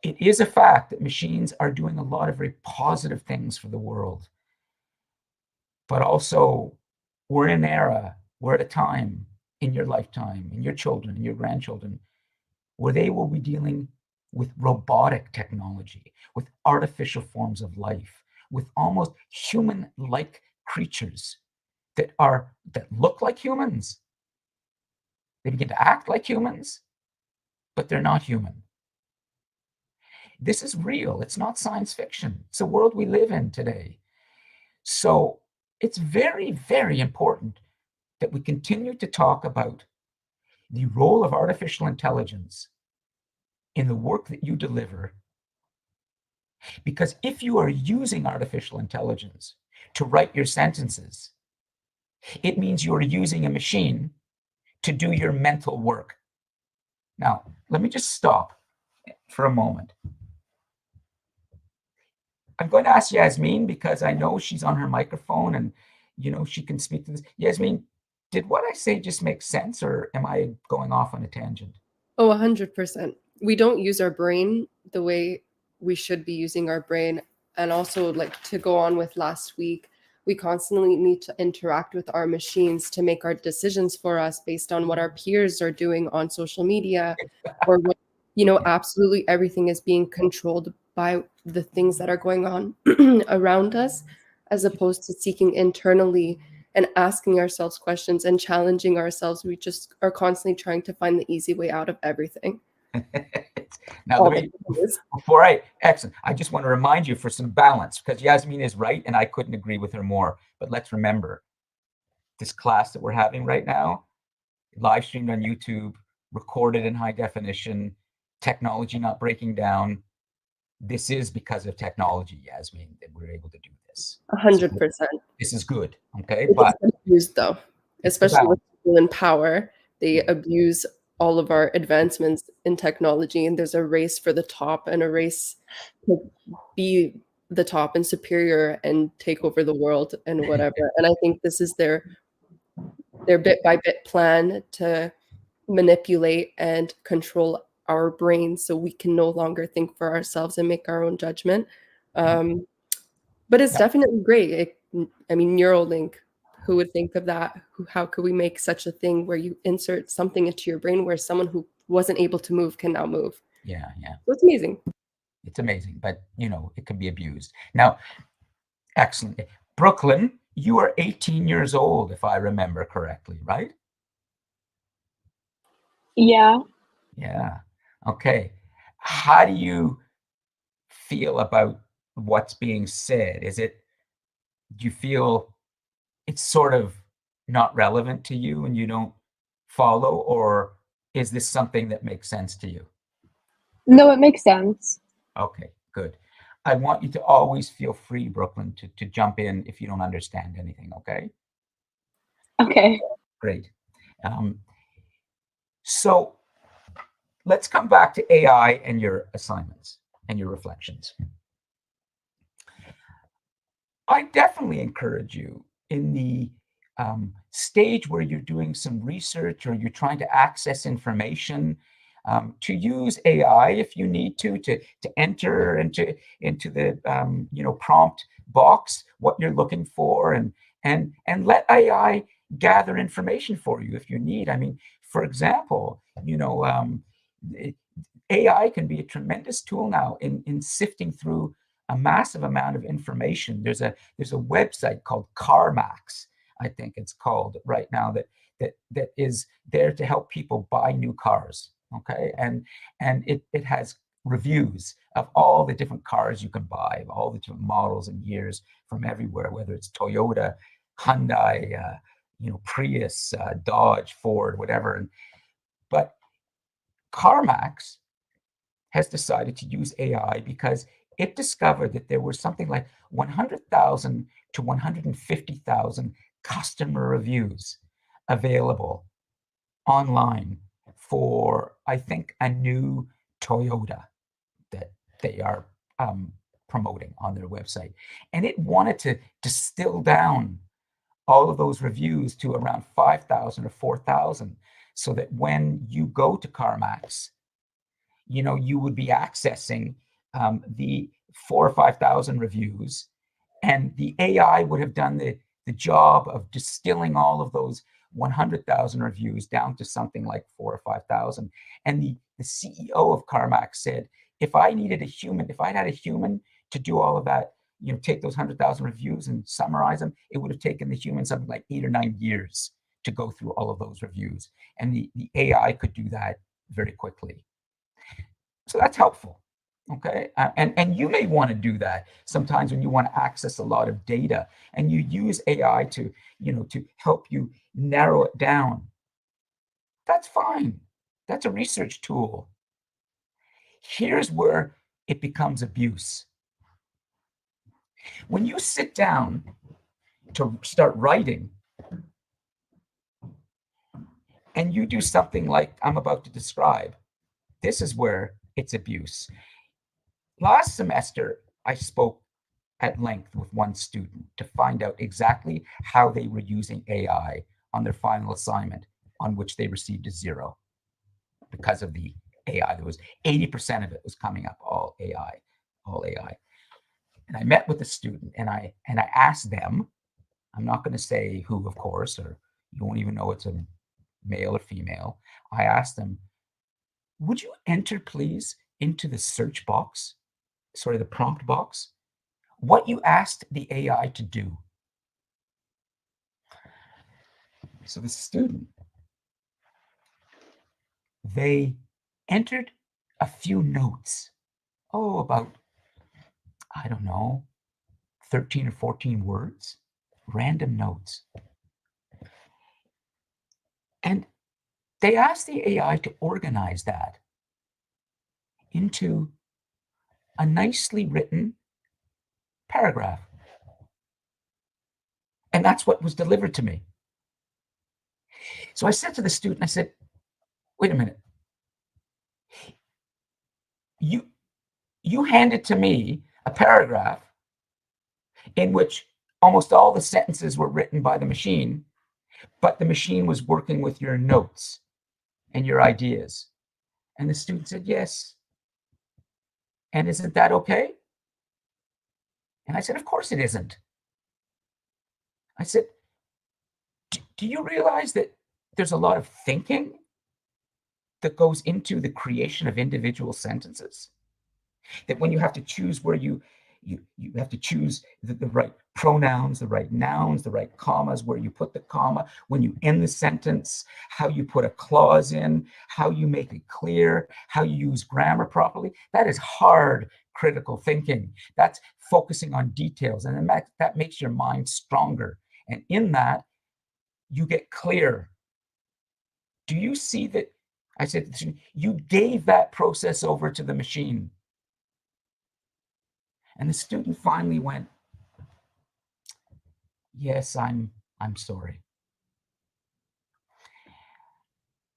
It is a fact that machines are doing a lot of very positive things for the world. But also, we're in an era, we're at a time in your lifetime, in your children, in your grandchildren, where they will be dealing with robotic technology, with artificial forms of life, with almost human-like creatures that look like humans. They begin to act like humans, but they're not human. This is real. It's not science fiction. It's the world we live in today. So it's very, very important that we continue to talk about the role of artificial intelligence in the work that you deliver. Because if you are using artificial intelligence to write your sentences, it means you are using a machine to do your mental work. Now, let me just stop for a moment. I'm going to ask Yasmin, because I know she's on her microphone and she can speak to this. Yasmin, did what I say just make sense, or am I going off on a tangent? Oh, 100%. We don't use our brain the way we should be using our brain. And also, like, to go on with last week, we constantly need to interact with our machines to make our decisions for us based on what our peers are doing on social media, or what, absolutely everything is being controlled by the things that are going on around us, as opposed to seeking internally and asking ourselves questions and challenging ourselves. We just are constantly trying to find the easy way out of everything. Now, excellent. I just want to remind you for some balance, because Yasmin is right and I couldn't agree with her more. But let's remember, this class that we're having right now, live streamed on YouTube, recorded in high definition, technology not breaking down. This is because of technology, Yasmin, that we're able to do this. 100%. This is good, okay? But it's abused, though, especially with people in power. They abuse all of our advancements in technology, and there's a race for the top and a race to be the top and superior and take over the world and whatever. And I think this is their bit by bit plan to manipulate and control our brains so we can no longer think for ourselves and make our own judgment. But it's definitely great. Neuralink, who would think of that? How could we make such a thing where you insert something into your brain where someone who wasn't able to move can now move? Yeah. So it's amazing. It's amazing, but it can be abused. Now, excellent. Brooklyn, you are 18 years old, if I remember correctly, right? Yeah. Yeah. Okay. How do you feel about what's being said? Do you feel it's sort of not relevant to you and you don't follow, or is this something that makes sense to you? No, it makes sense. Okay, good. I want you to always feel free, Brooklyn, to jump in if you don't understand anything, okay? Okay. Great. So let's come back to AI and your assignments and your reflections. I definitely encourage you in the stage where you're doing some research or you're trying to access information, to use AI if you need to enter into the prompt box what you're looking for, and let AI gather information for you if you need. For example, AI can be a tremendous tool now in sifting through a massive amount of information. There's a website called CarMax, I think it's called right now, that is there to help people buy new cars. Okay, and it has reviews of all the different cars you can buy, of all the different models and years from everywhere, whether it's Toyota, Hyundai, Prius, Dodge, Ford, whatever. But CarMax has decided to use AI because it discovered that there were something like 100,000 to 150,000 customer reviews available online for, I think, a new Toyota that they are promoting on their website. And it wanted to distill down all of those reviews to around 5,000 or 4,000 so that when you go to CarMax, you would be accessing the 4,000 or 5,000 reviews, and the AI would have done the job of distilling all of those 100,000 reviews down to something like 4,000 or 5,000. And the CEO of CarMax said, if I'd had a human to do all of that, take those 100,000 reviews and summarize them, it would have taken the human something like 8 or 9 years to go through all of those reviews. And the AI could do that very quickly. So that's helpful. Okay. And you may want to do that sometimes when you want to access a lot of data and you use AI to help you narrow it down. That's fine. That's a research tool. Here's where it becomes abuse. When you sit down to start writing and you do something like I'm about to describe, this is where it's abuse. Last semester, I spoke at length with one student to find out exactly how they were using AI on their final assignment, on which they received a 0 because of the AI. There was 80% of it was coming up all AI. And I met with the student and I asked them, I'm not going to say who, of course, or you won't even know it's a male or female. I asked them, would you enter, please, into the search box, the prompt box, what you asked the AI to do? So the student, they entered a few notes, about, I don't know, 13 or 14 words, random notes. And they asked the AI to organize that into a nicely written paragraph. And that's what was delivered to me. So I said to the student, I said, wait a minute. You handed to me a paragraph in which almost all the sentences were written by the machine, but the machine was working with your notes and your ideas. And the student said, yes. And isn't that okay? And I said, of course it isn't. I said, do you realize that there's a lot of thinking that goes into the creation of individual sentences? That when you have to choose where you have to choose the right pronouns, the right nouns, the right commas, where you put the comma, when you end the sentence, how you put a clause in, how you make it clear, how you use grammar properly. That is hard critical thinking. That's focusing on details, and that makes your mind stronger. And in that, you get clear. Do you see that? I said, you gave that process over to the machine. And the student finally went, yes, I'm sorry.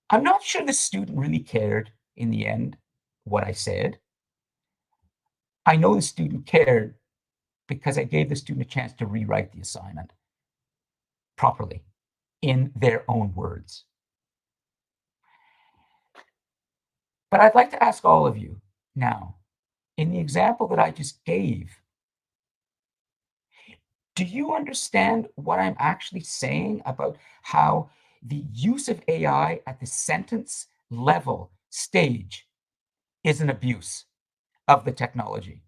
I'm not sure the student really cared in the end what I said. I know the student cared because I gave the student a chance to rewrite the assignment properly in their own words. But I'd like to ask all of you now, in the example that I just gave, do you understand what I'm actually saying about how the use of AI at the sentence level stage is an abuse of the technology?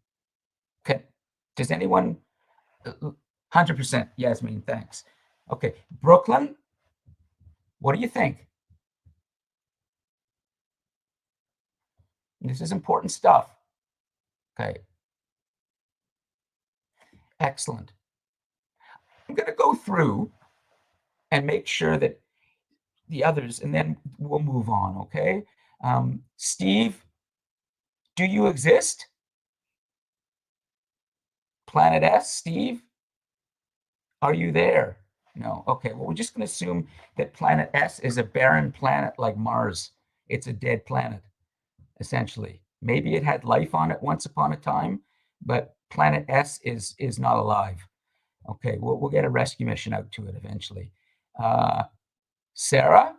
Okay. Does anyone? 100%. Yasmin, thanks. Okay. Brooklyn, what do you think? This is important stuff. Okay. Excellent. I'm going to go through and make sure that the others, and then we'll move on, okay? Steve, do you exist? Planet S, Steve? Are you there? No. Okay. Well, we're just going to assume that planet S is a barren planet like Mars. It's a dead planet, essentially. Maybe it had life on it once upon a time, but planet S is not alive. Okay. We'll get a rescue mission out to it eventually. Sarah,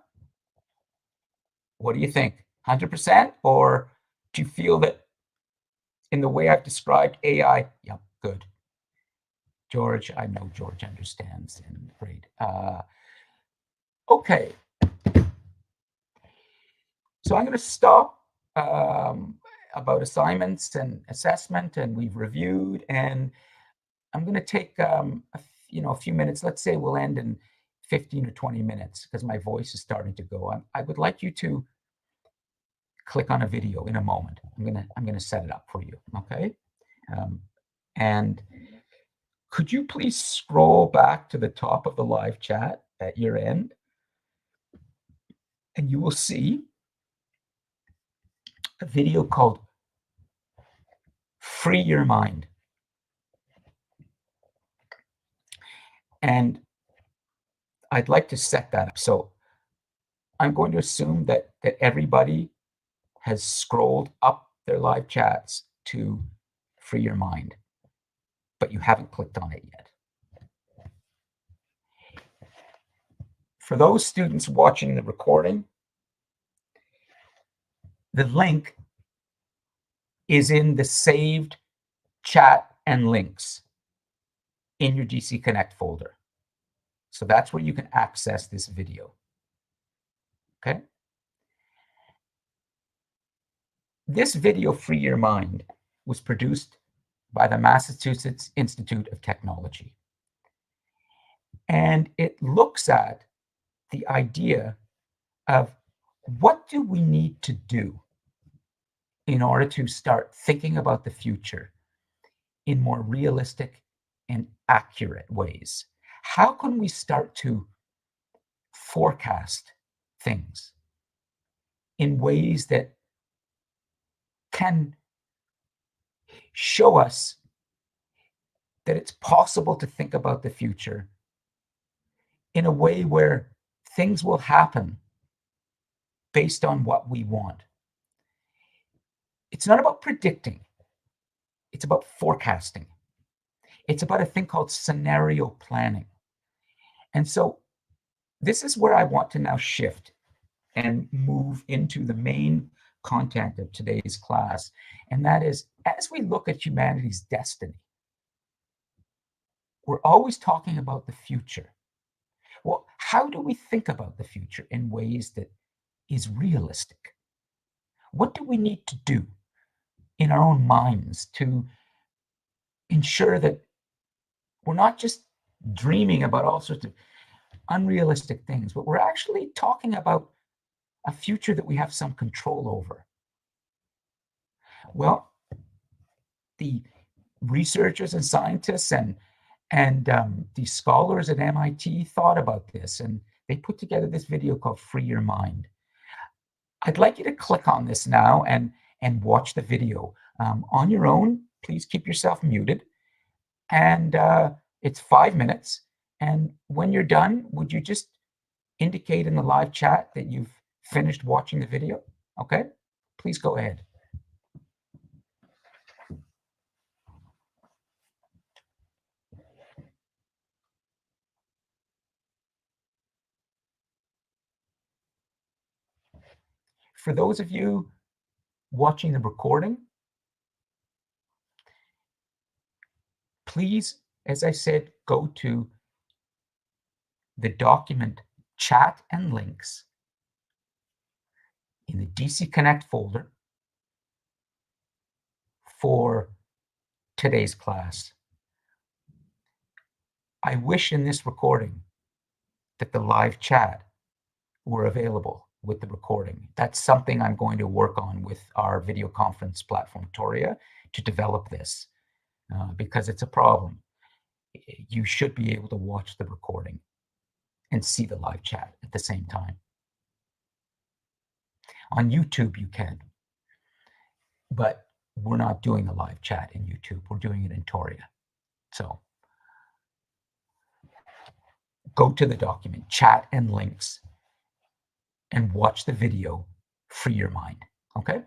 what do you think? 100%? Or do you feel that in the way I've described AI? Yep, good. George, I know George understands, and great. Okay. So I'm going to stop about assignments and assessment, and we've reviewed, and I'm going to take a few minutes. Let's say we'll end in 15 or 20 minutes because my voice is starting to go. I would like you to click on a video in a moment. I'm gonna set it up for you, okay? And could you please scroll back to the top of the live chat at your end, and you will see a video called Free Your Mind. And I'd like to set that up. So I'm going to assume that everybody has scrolled up their live chats to Free Your Mind, but you haven't clicked on it yet. For those students watching the recording, the link is in the saved chat and links in your DC Connect folder. So that's where you can access this video. Okay? This video, Free Your Mind, was produced by the Massachusetts Institute of Technology. And it looks at the idea of what do we need to do in order to start thinking about the future in more realistic and accurate ways. How can we start to forecast things in ways that can show us that it's possible to think about the future in a way where things will happen based on what we want? It's not about predicting. It's about forecasting. It's about a thing called scenario planning. And so this is where I want to now shift and move into the main content of today's class. And that is, as we look at humanity's destiny, we're always talking about the future. Well, how do we think about the future in ways that is realistic? What do we need to do in our own minds to ensure that we're not just dreaming about all sorts of unrealistic things, but we're actually talking about a future that we have some control over? Well, the researchers and scientists and the scholars at MIT thought about this, and they put together this video called Free Your Mind. I'd like you to click on this now and watch the video. On your own, please keep yourself muted. And it's 5 minutes. And when you're done, would you just indicate in the live chat that you've finished watching the video? Okay, please go ahead. For those of you watching the recording, please, as I said, go to the document chat and links in the DC Connect folder for today's class. I wish in this recording that the live chat were available with the recording. That's something I'm going to work on with our video conference platform, Toria, to develop this because it's a problem. You should be able to watch the recording. and see the live chat at the same time. On YouTube, you can, but we're not doing the live chat in YouTube. We're doing it in Toria. So go to the document, chat and links, and watch the video. Free your mind. Okay?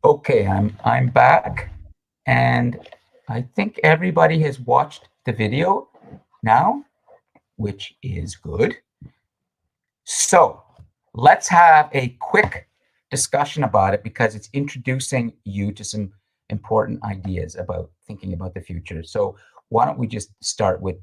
Okay, I'm back, and I think everybody has watched the video now, which is good. So let's have a quick discussion about it because it's introducing you to some important ideas about thinking about the future. So why don't we just start with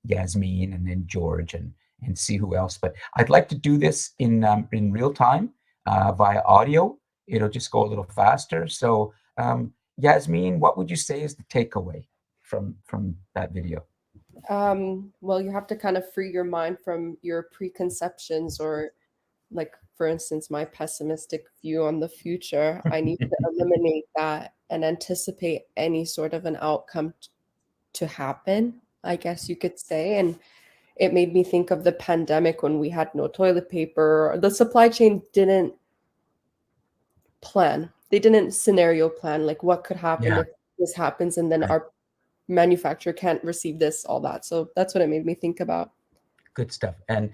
Yasmin and then George and see who else. But I'd like to do this in real time via audio. It'll just go a little faster. So Yasmin, what would you say is the takeaway from that video? Well, you have to kind of free your mind from your preconceptions, or like, for instance, my pessimistic view on the future. I need to eliminate that and anticipate any sort of an outcome to happen, I guess you could say. And it made me think of the pandemic when we had no toilet paper. The supply chain didn't plan. They didn't scenario plan like what could happen Yeah. if this happens and then Right. our manufacturer can't receive this, all that. So that's what it made me think about. Good stuff. And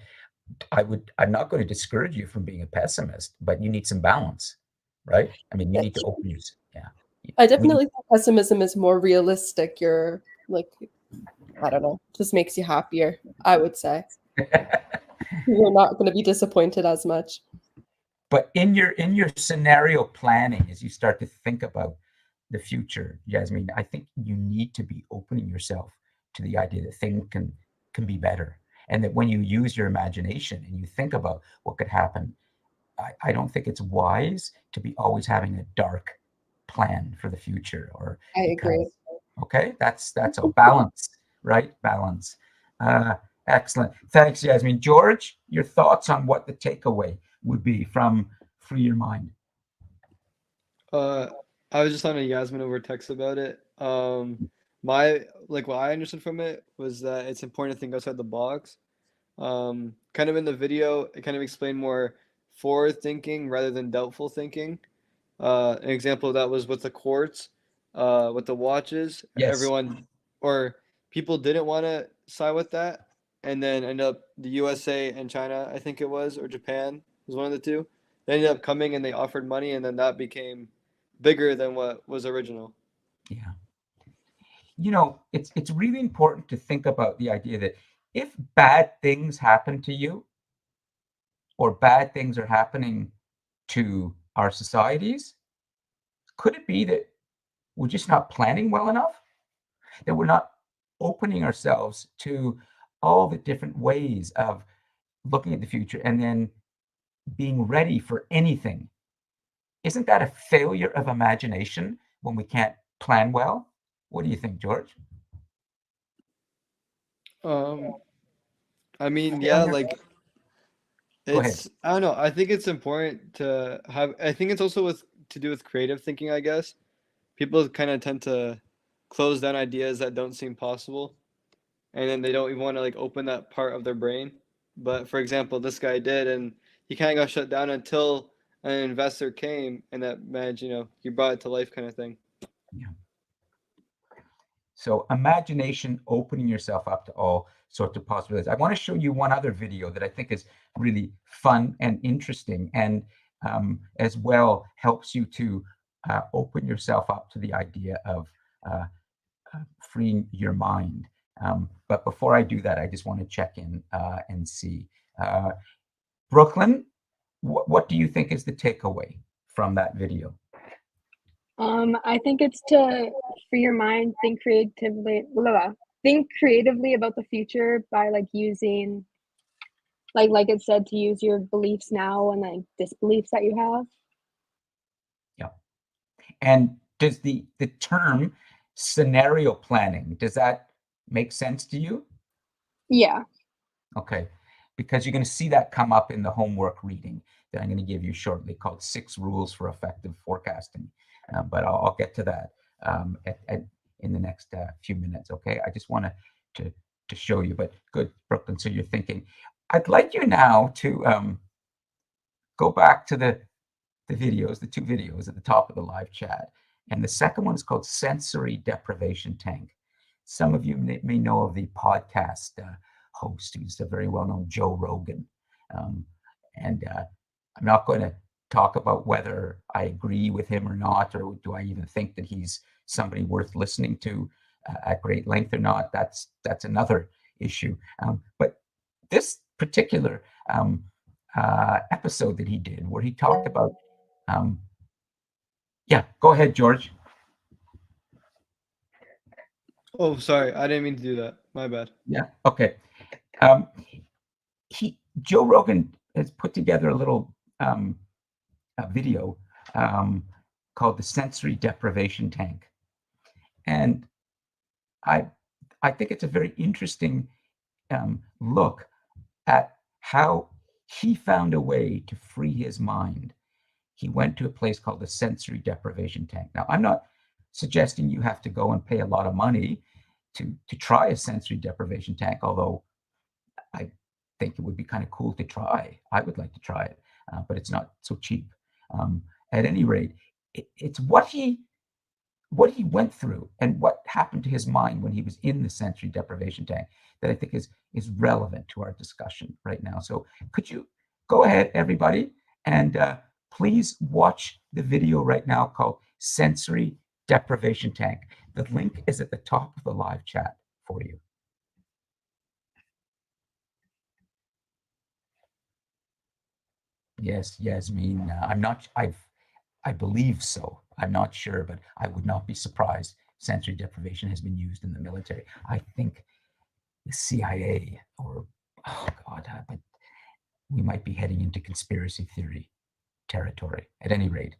I'm not going to discourage you from being a pessimist, but you need some balance, right? I mean, you need to open your, yeah. I We definitely think pessimism is more realistic. You're like, I don't know, just makes you happier, I would say. You're not going to be disappointed as much. But in your scenario planning, as you start to think about the future, Yasmin, I think you need to be opening yourself to the idea that things can be better. And that when you use your imagination and you think about what could happen, I don't think it's wise to be always having a dark plan for the future or I agree. okay, that's a balance, right? Balance. Excellent. Thanks, Yasmin. George, your thoughts on what the takeaway would be from Free Your Mind? I was just on a Yasmin over text about it. My what I understood from it was that it's important to think outside the box. Kind of in the video, it kind of explained more forward thinking rather than doubtful thinking. An example of that was with the quartz, with the watches. Yes. Everyone or people didn't want to side with that, and then ended up the USA and China, I think it was, or Japan was one of the two. They ended up coming and they offered money, and then that became bigger than what was original. Yeah. You know, it's really important to think about the idea that if bad things happen to you or bad things are happening to our societies, could it be that we're just not planning well enough? That we're not opening ourselves to all the different ways of looking at the future and then being ready for anything? Isn't that a failure of imagination when we can't plan well? What do you think, George? I mean, yeah, Go ahead. it's I don't know. I think it's important to have. I think it's also with to do with creative thinking. I guess people kind of tend to close down ideas that don't seem possible, and then they don't even want to open that part of their brain. But for example, this guy did, and he kind of got shut down until an investor came and that managed, he brought it to life, kind of thing. Yeah. So imagination, opening yourself up to all sorts of possibilities. I want to show you one other video that I think is really fun and interesting, and as well helps you to open yourself up to the idea of freeing your mind. But before I do that, I just want to check in and see. Brooklyn, what do you think is the takeaway from that video? I think it's to free your mind, think creatively, think creatively about the future by using, like it said, to use your beliefs now and disbeliefs that you have. Yeah. And does the term scenario planning, does that make sense to you? Yeah. Okay, because you're going to see that come up in the homework reading that I'm going to give you shortly, called 6 Rules for Effective Forecasting. But I'll get to that in the next few minutes. Okay, I just wanted to show you. But good, Brooklyn. So you're thinking. I'd like you now to go back to the videos, the 2 videos at the top of the live chat, and the second one is called Sensory Deprivation Tank. Some of you may know of the podcast host, who's a very well-known Joe Rogan, and I'm not going to talk about whether I agree with him or not, or do I even think that he's somebody worth listening to at great length or not, that's another issue. But this particular episode that he did, where he talked about, yeah, go ahead, George. Oh, sorry, I didn't mean to do that. My bad. Yeah, okay. Joe Rogan has put together a little a video called the Sensory Deprivation Tank, and I think it's a very interesting look at how he found a way to free his mind. He went to a place called the Sensory Deprivation Tank. Now, I'm not suggesting you have to go and pay a lot of money to try a sensory deprivation tank, although I think it would be kind of cool to try. I would like to try it, but it's not so cheap. At any rate, it's what he went through and what happened to his mind when he was in the sensory deprivation tank that I think is relevant to our discussion right now. So could you go ahead, everybody, and please watch the video right now called Sensory Deprivation Tank. The link is at the top of the live chat for you. Yes, Yasmin. I believe so. I'm not sure, but I would not be surprised. Sensory deprivation has been used in the military. I think the CIA, or oh God, but we might be heading into conspiracy theory territory. At any rate,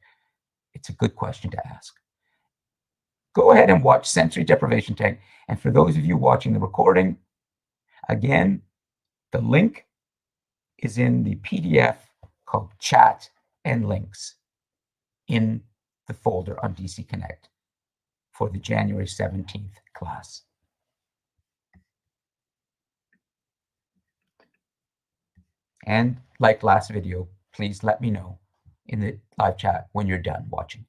it's a good question to ask. Go ahead and watch Sensory Deprivation Tank. And for those of you watching the recording, again, the link is in the PDF called Chat and Links in the folder on DC Connect for the January 17th class. And like last video, please let me know in the live chat when you're done watching.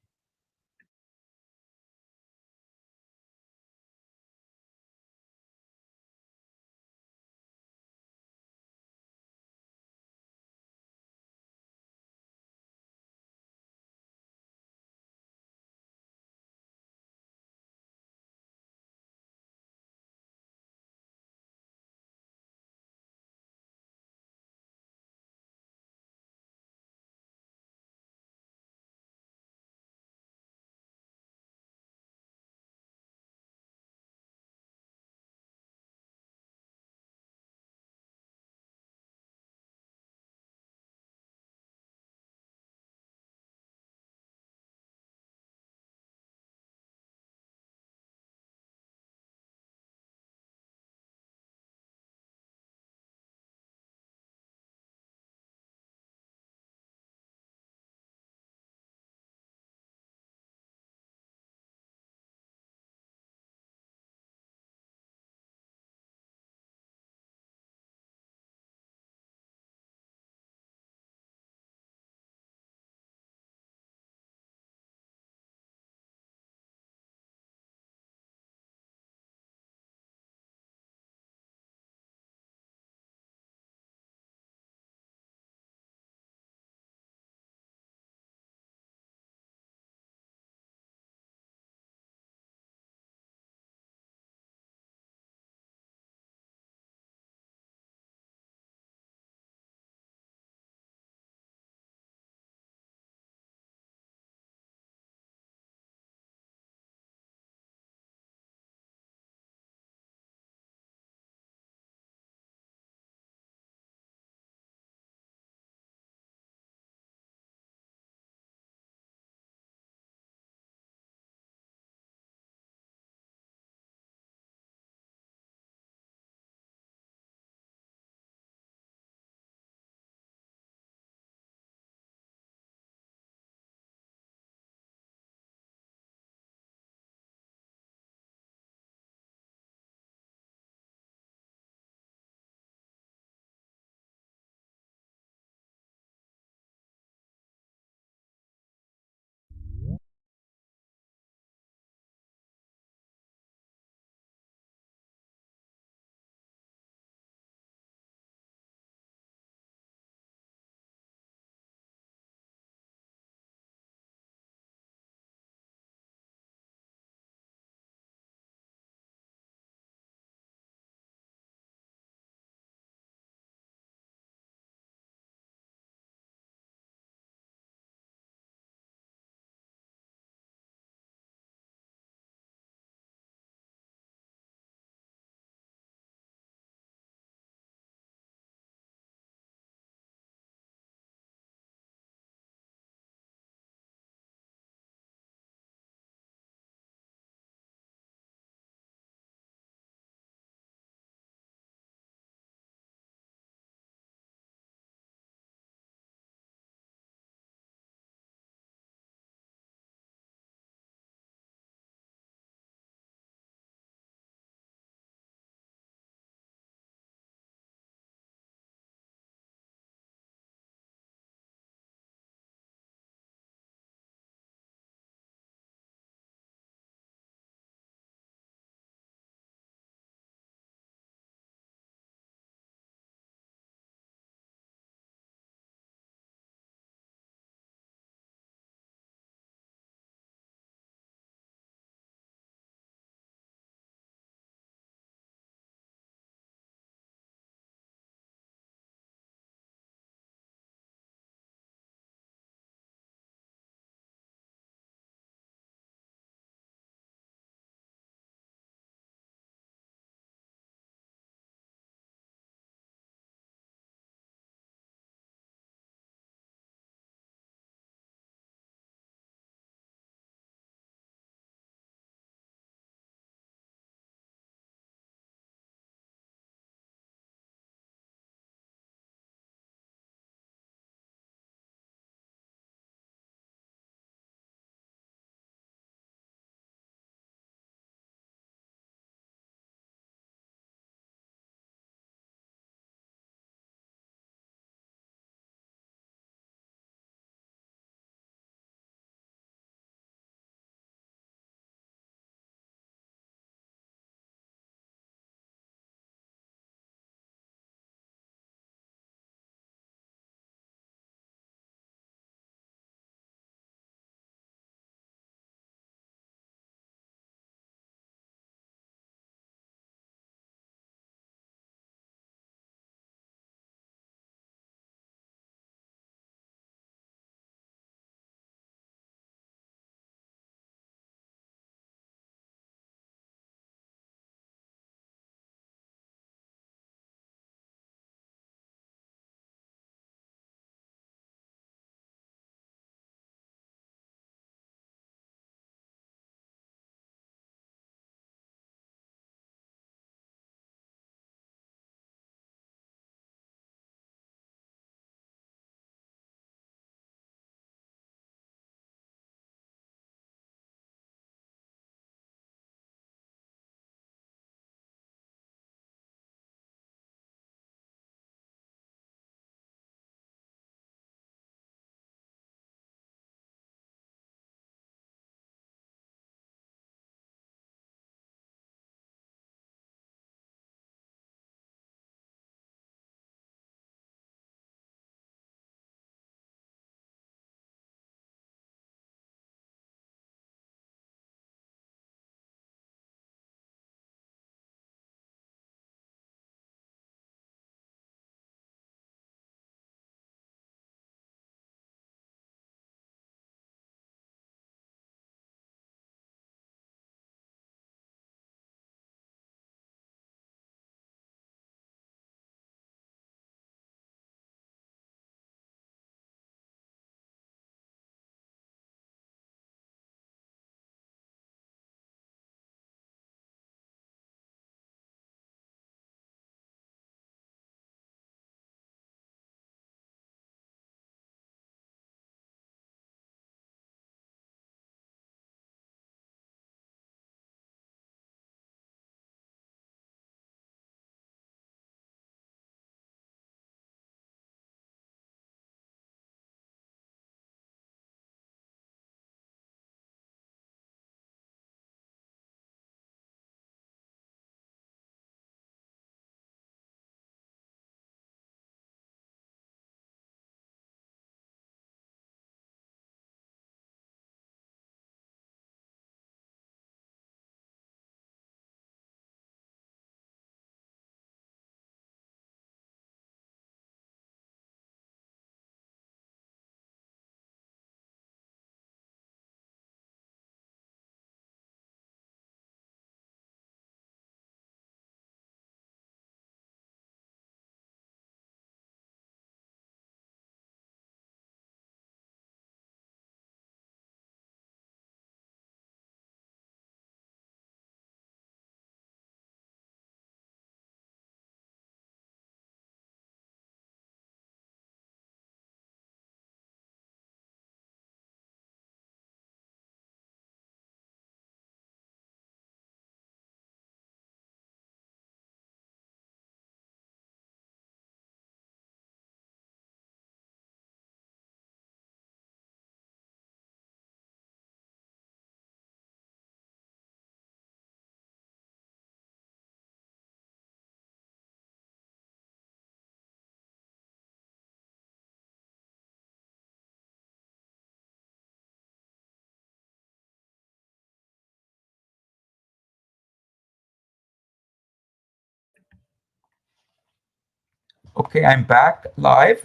Okay, I'm back live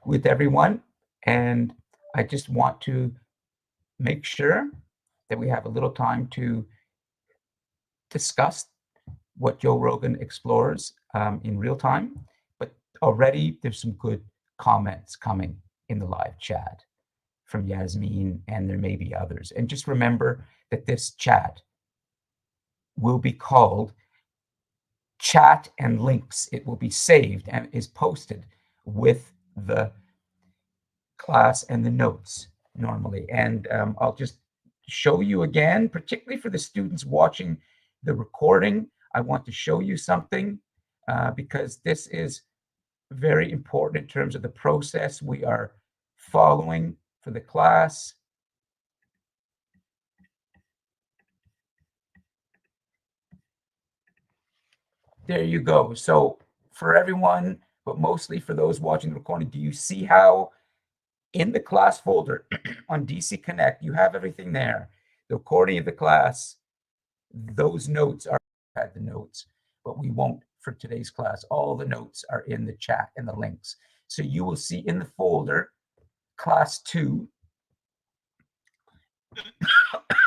with everyone, and I just want to make sure that we have a little time to discuss what Joe Rogan explores in real time. But already there's some good comments coming in the live chat from Yasmin, and there may be others. And just remember that this chat will be called Chat and Links. It will be saved and is posted with the class and the notes normally. And I'll just show you again, particularly for the students watching the recording. I want to show you something because this is very important in terms of the process we are following for the class. There you go. So for everyone, but mostly for those watching the recording, do you see how in the class folder on DC Connect, you have everything there? The recording of the class, those notes are the notes, but we won't for today's class. All the notes are in the chat and the links. So you will see in the folder, class 2,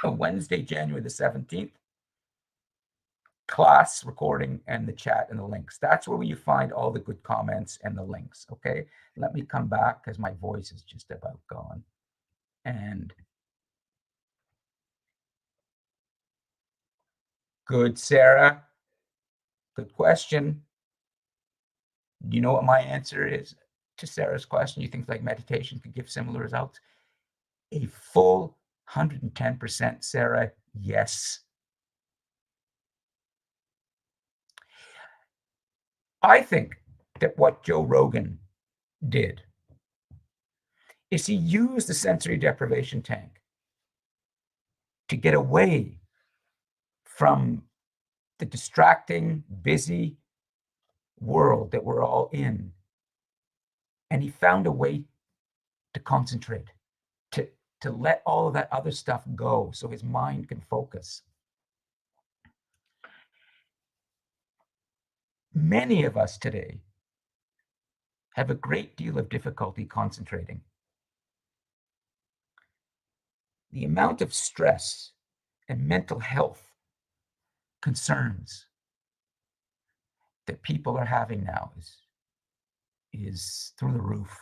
Wednesday, January the 17th, class recording and the chat and the links. That's where you find all the good comments and the links. Okay, let me come back because my voice is just about gone. And good, Sarah. Good question. Do you know what my answer is to Sarah's question? You think like meditation could give similar results? A full 110%, Sarah, yes. I think that what Joe Rogan did is he used the sensory deprivation tank to get away from the distracting, busy world that we're all in. And he found a way to concentrate, to let all of that other stuff go so his mind can focus. Many of us today have a great deal of difficulty concentrating. The amount of stress and mental health concerns that people are having now is through the roof.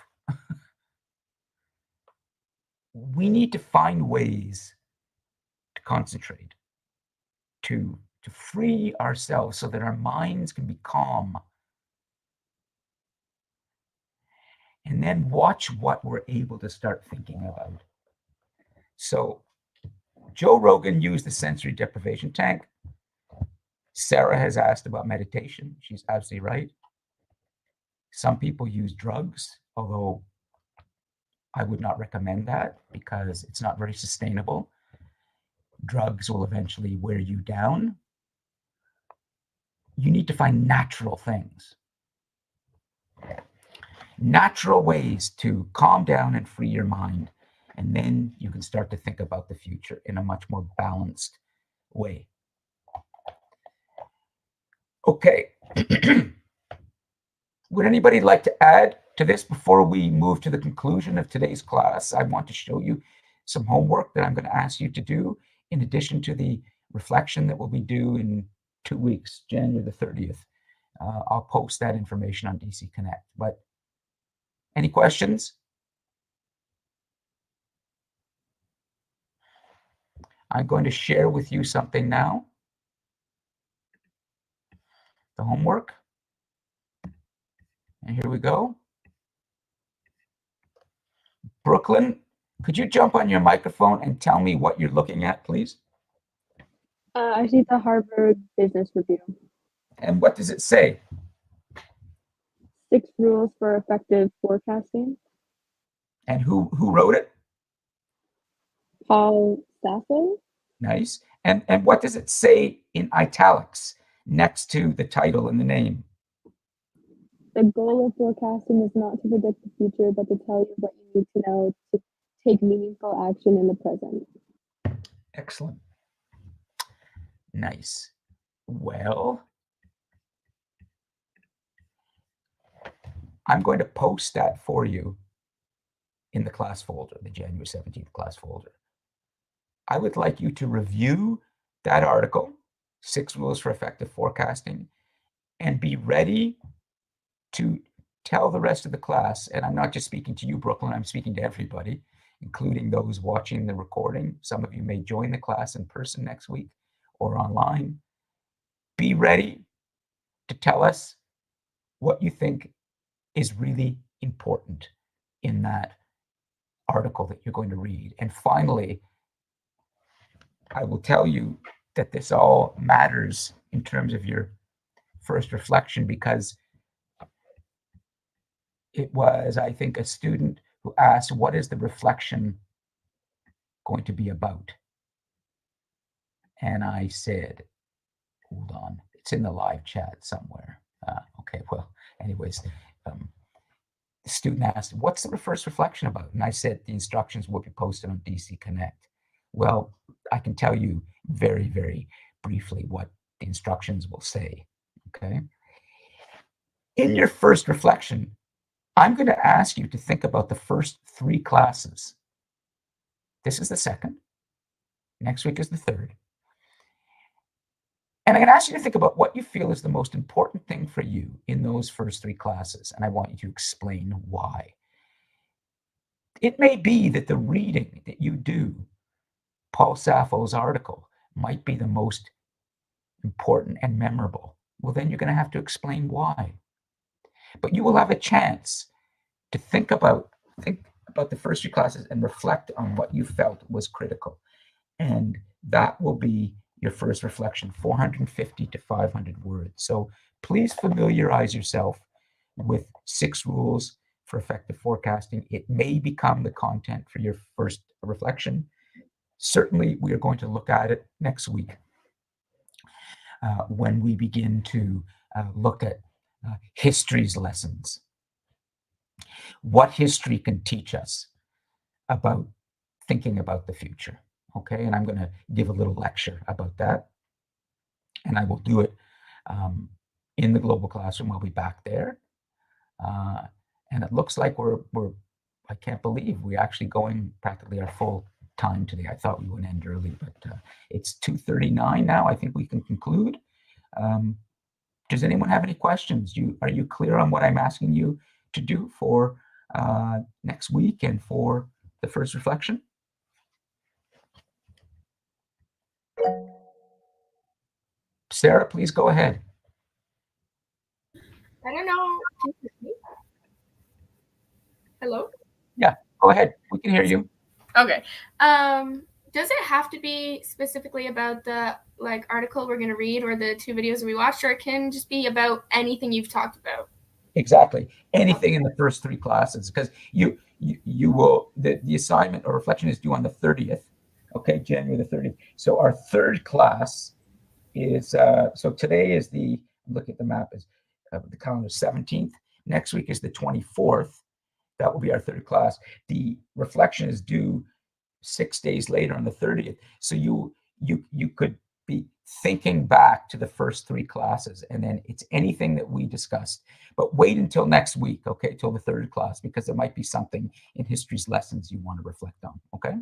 We need to find ways to concentrate, to free ourselves so that our minds can be calm. And then watch what we're able to start thinking about. So Joe Rogan used the sensory deprivation tank. Sarah has asked about meditation. She's absolutely right. Some people use drugs, although I would not recommend that because it's not very sustainable. Drugs will eventually wear you down. You need to find natural things, natural ways to calm down and free your mind. And then you can start to think about the future in a much more balanced way. Okay. Would anybody like to add to this before we move to the conclusion of today's class? I want to show you some homework that I'm going to ask you to do in addition to the reflection that will be due in 2 weeks, January the 30th. I'll post that information on DC Connect. But any questions? I'm going to share with you something now. The homework. And here we go. Brooklyn, could you jump on your microphone and tell me what you're looking at, please? I see the Harvard Business Review. And what does it say? 6 rules for effective forecasting. And who wrote it? Paul Sasso. Nice. And what does it say in italics next to the title and the name? The goal of forecasting is not to predict the future, but to tell you what you need to know to take meaningful action in the present. Excellent. Nice. Well, I'm going to post that for you in the class folder, the January 17th class folder. I would like you to review that article, 6 Rules for Effective Forecasting, and be ready to tell the rest of the class, and I'm not just speaking to you, Brooklyn, I'm speaking to everybody, including those watching the recording. Some of you may join the class in person next week or online. Be ready to tell us what you think is really important in that article that you're going to read. And finally, I will tell you that this all matters in terms of your first reflection, because it was, I think, a student who asked, what is the reflection going to be about? And I said, hold on, it's in the live chat somewhere. Okay, well, anyways, the student asked, what's the first reflection about? And I said, the instructions will be posted on DC Connect. Well, I can tell you very, very briefly what the instructions will say, okay? In your first reflection, I'm going to ask you to think about the first 3 classes. This is the second. Next week is the third. And I'm going to ask you to think about what you feel is the most important thing for you in those first 3 classes. And I want you to explain why. It may be that the reading that you do, Paul Sappho's article, might be the most important and memorable. Well, then you're going to have to explain why. But you will have a chance to think about the first 3 classes and reflect on what you felt was critical. And that will be your first reflection, 450 to 500 words. So please familiarize yourself with 6 rules for effective forecasting. It may become the content for your first reflection. Certainly, we are going to look at it next week when we begin to look at history's lessons. What history can teach us about thinking about the future. Okay, and I'm going to give a little lecture about that. And I will do it in the global classroom. I'll be back there. And it looks like I can't believe we're actually going practically our full time today. I thought we would end early, but it's 2:39 now. I think we can conclude. Does anyone have any questions? Are you clear on what I'm asking you to do for next week and for the first reflection? Sarah, please go ahead. I don't know. Can you hear me? Hello? Yeah, go ahead. We can hear you. Okay. Does it have to be specifically about the article we're going to read or the 2 videos we watched, or it can just be about anything you've talked about? Exactly. Anything in the first 3 classes, because you will, the assignment or reflection is due on the 30th. Okay, January the 30th. So our 3rd class is, so today is look at the map, is the calendar 17th. Next week is the 24th. That will be our 3rd class. The reflection is due 6 days later on the 30th. So you could be thinking back to the first 3 classes, and then it's anything that we discussed. But wait until next week, okay, till the 3rd class, because there might be something in history's lessons you want to reflect on, okay?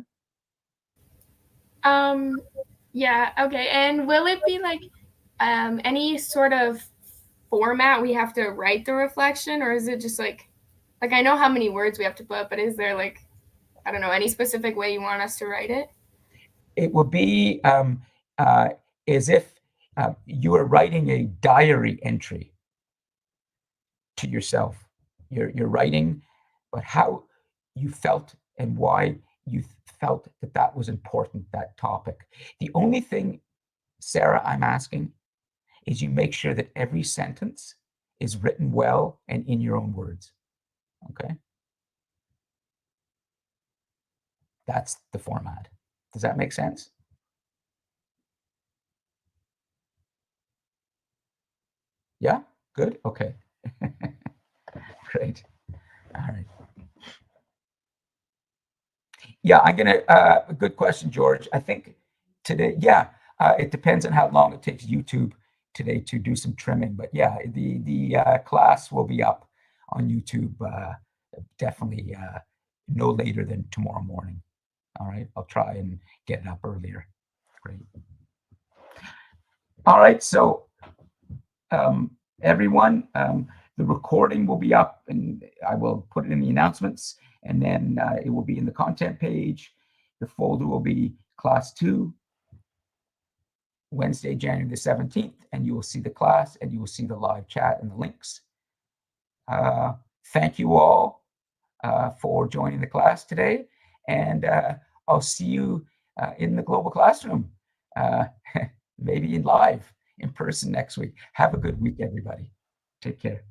Yeah, okay. And will it be any sort of format we have to write the reflection, or is it just like I know how many words we have to put, but is there I don't know, any specific way you want us to write it? It will be as if you are writing a diary entry to yourself. You're writing about how you felt and why you felt that was important, that topic. The only thing, Sarah, I'm asking is you make sure that every sentence is written well and in your own words. Okay? That's the format. Does that make sense? Yeah? Good? Okay. Great. All right. Yeah, I'm going to, good question, George. I think today, yeah, it depends on how long it takes YouTube today to do some trimming. But yeah, the class will be up on YouTube definitely no later than tomorrow morning. All right, I'll try and get it up earlier. Great. All right, so everyone, the recording will be up, and I will put it in the announcements, and then it will be in the content page. The folder will be class 2, Wednesday, January the 17th, and you will see the class, and you will see the live chat and the links. Thank you all for joining the class today, and I'll see you in the global classroom, maybe in live in person next week. Have a good week, everybody. Take care.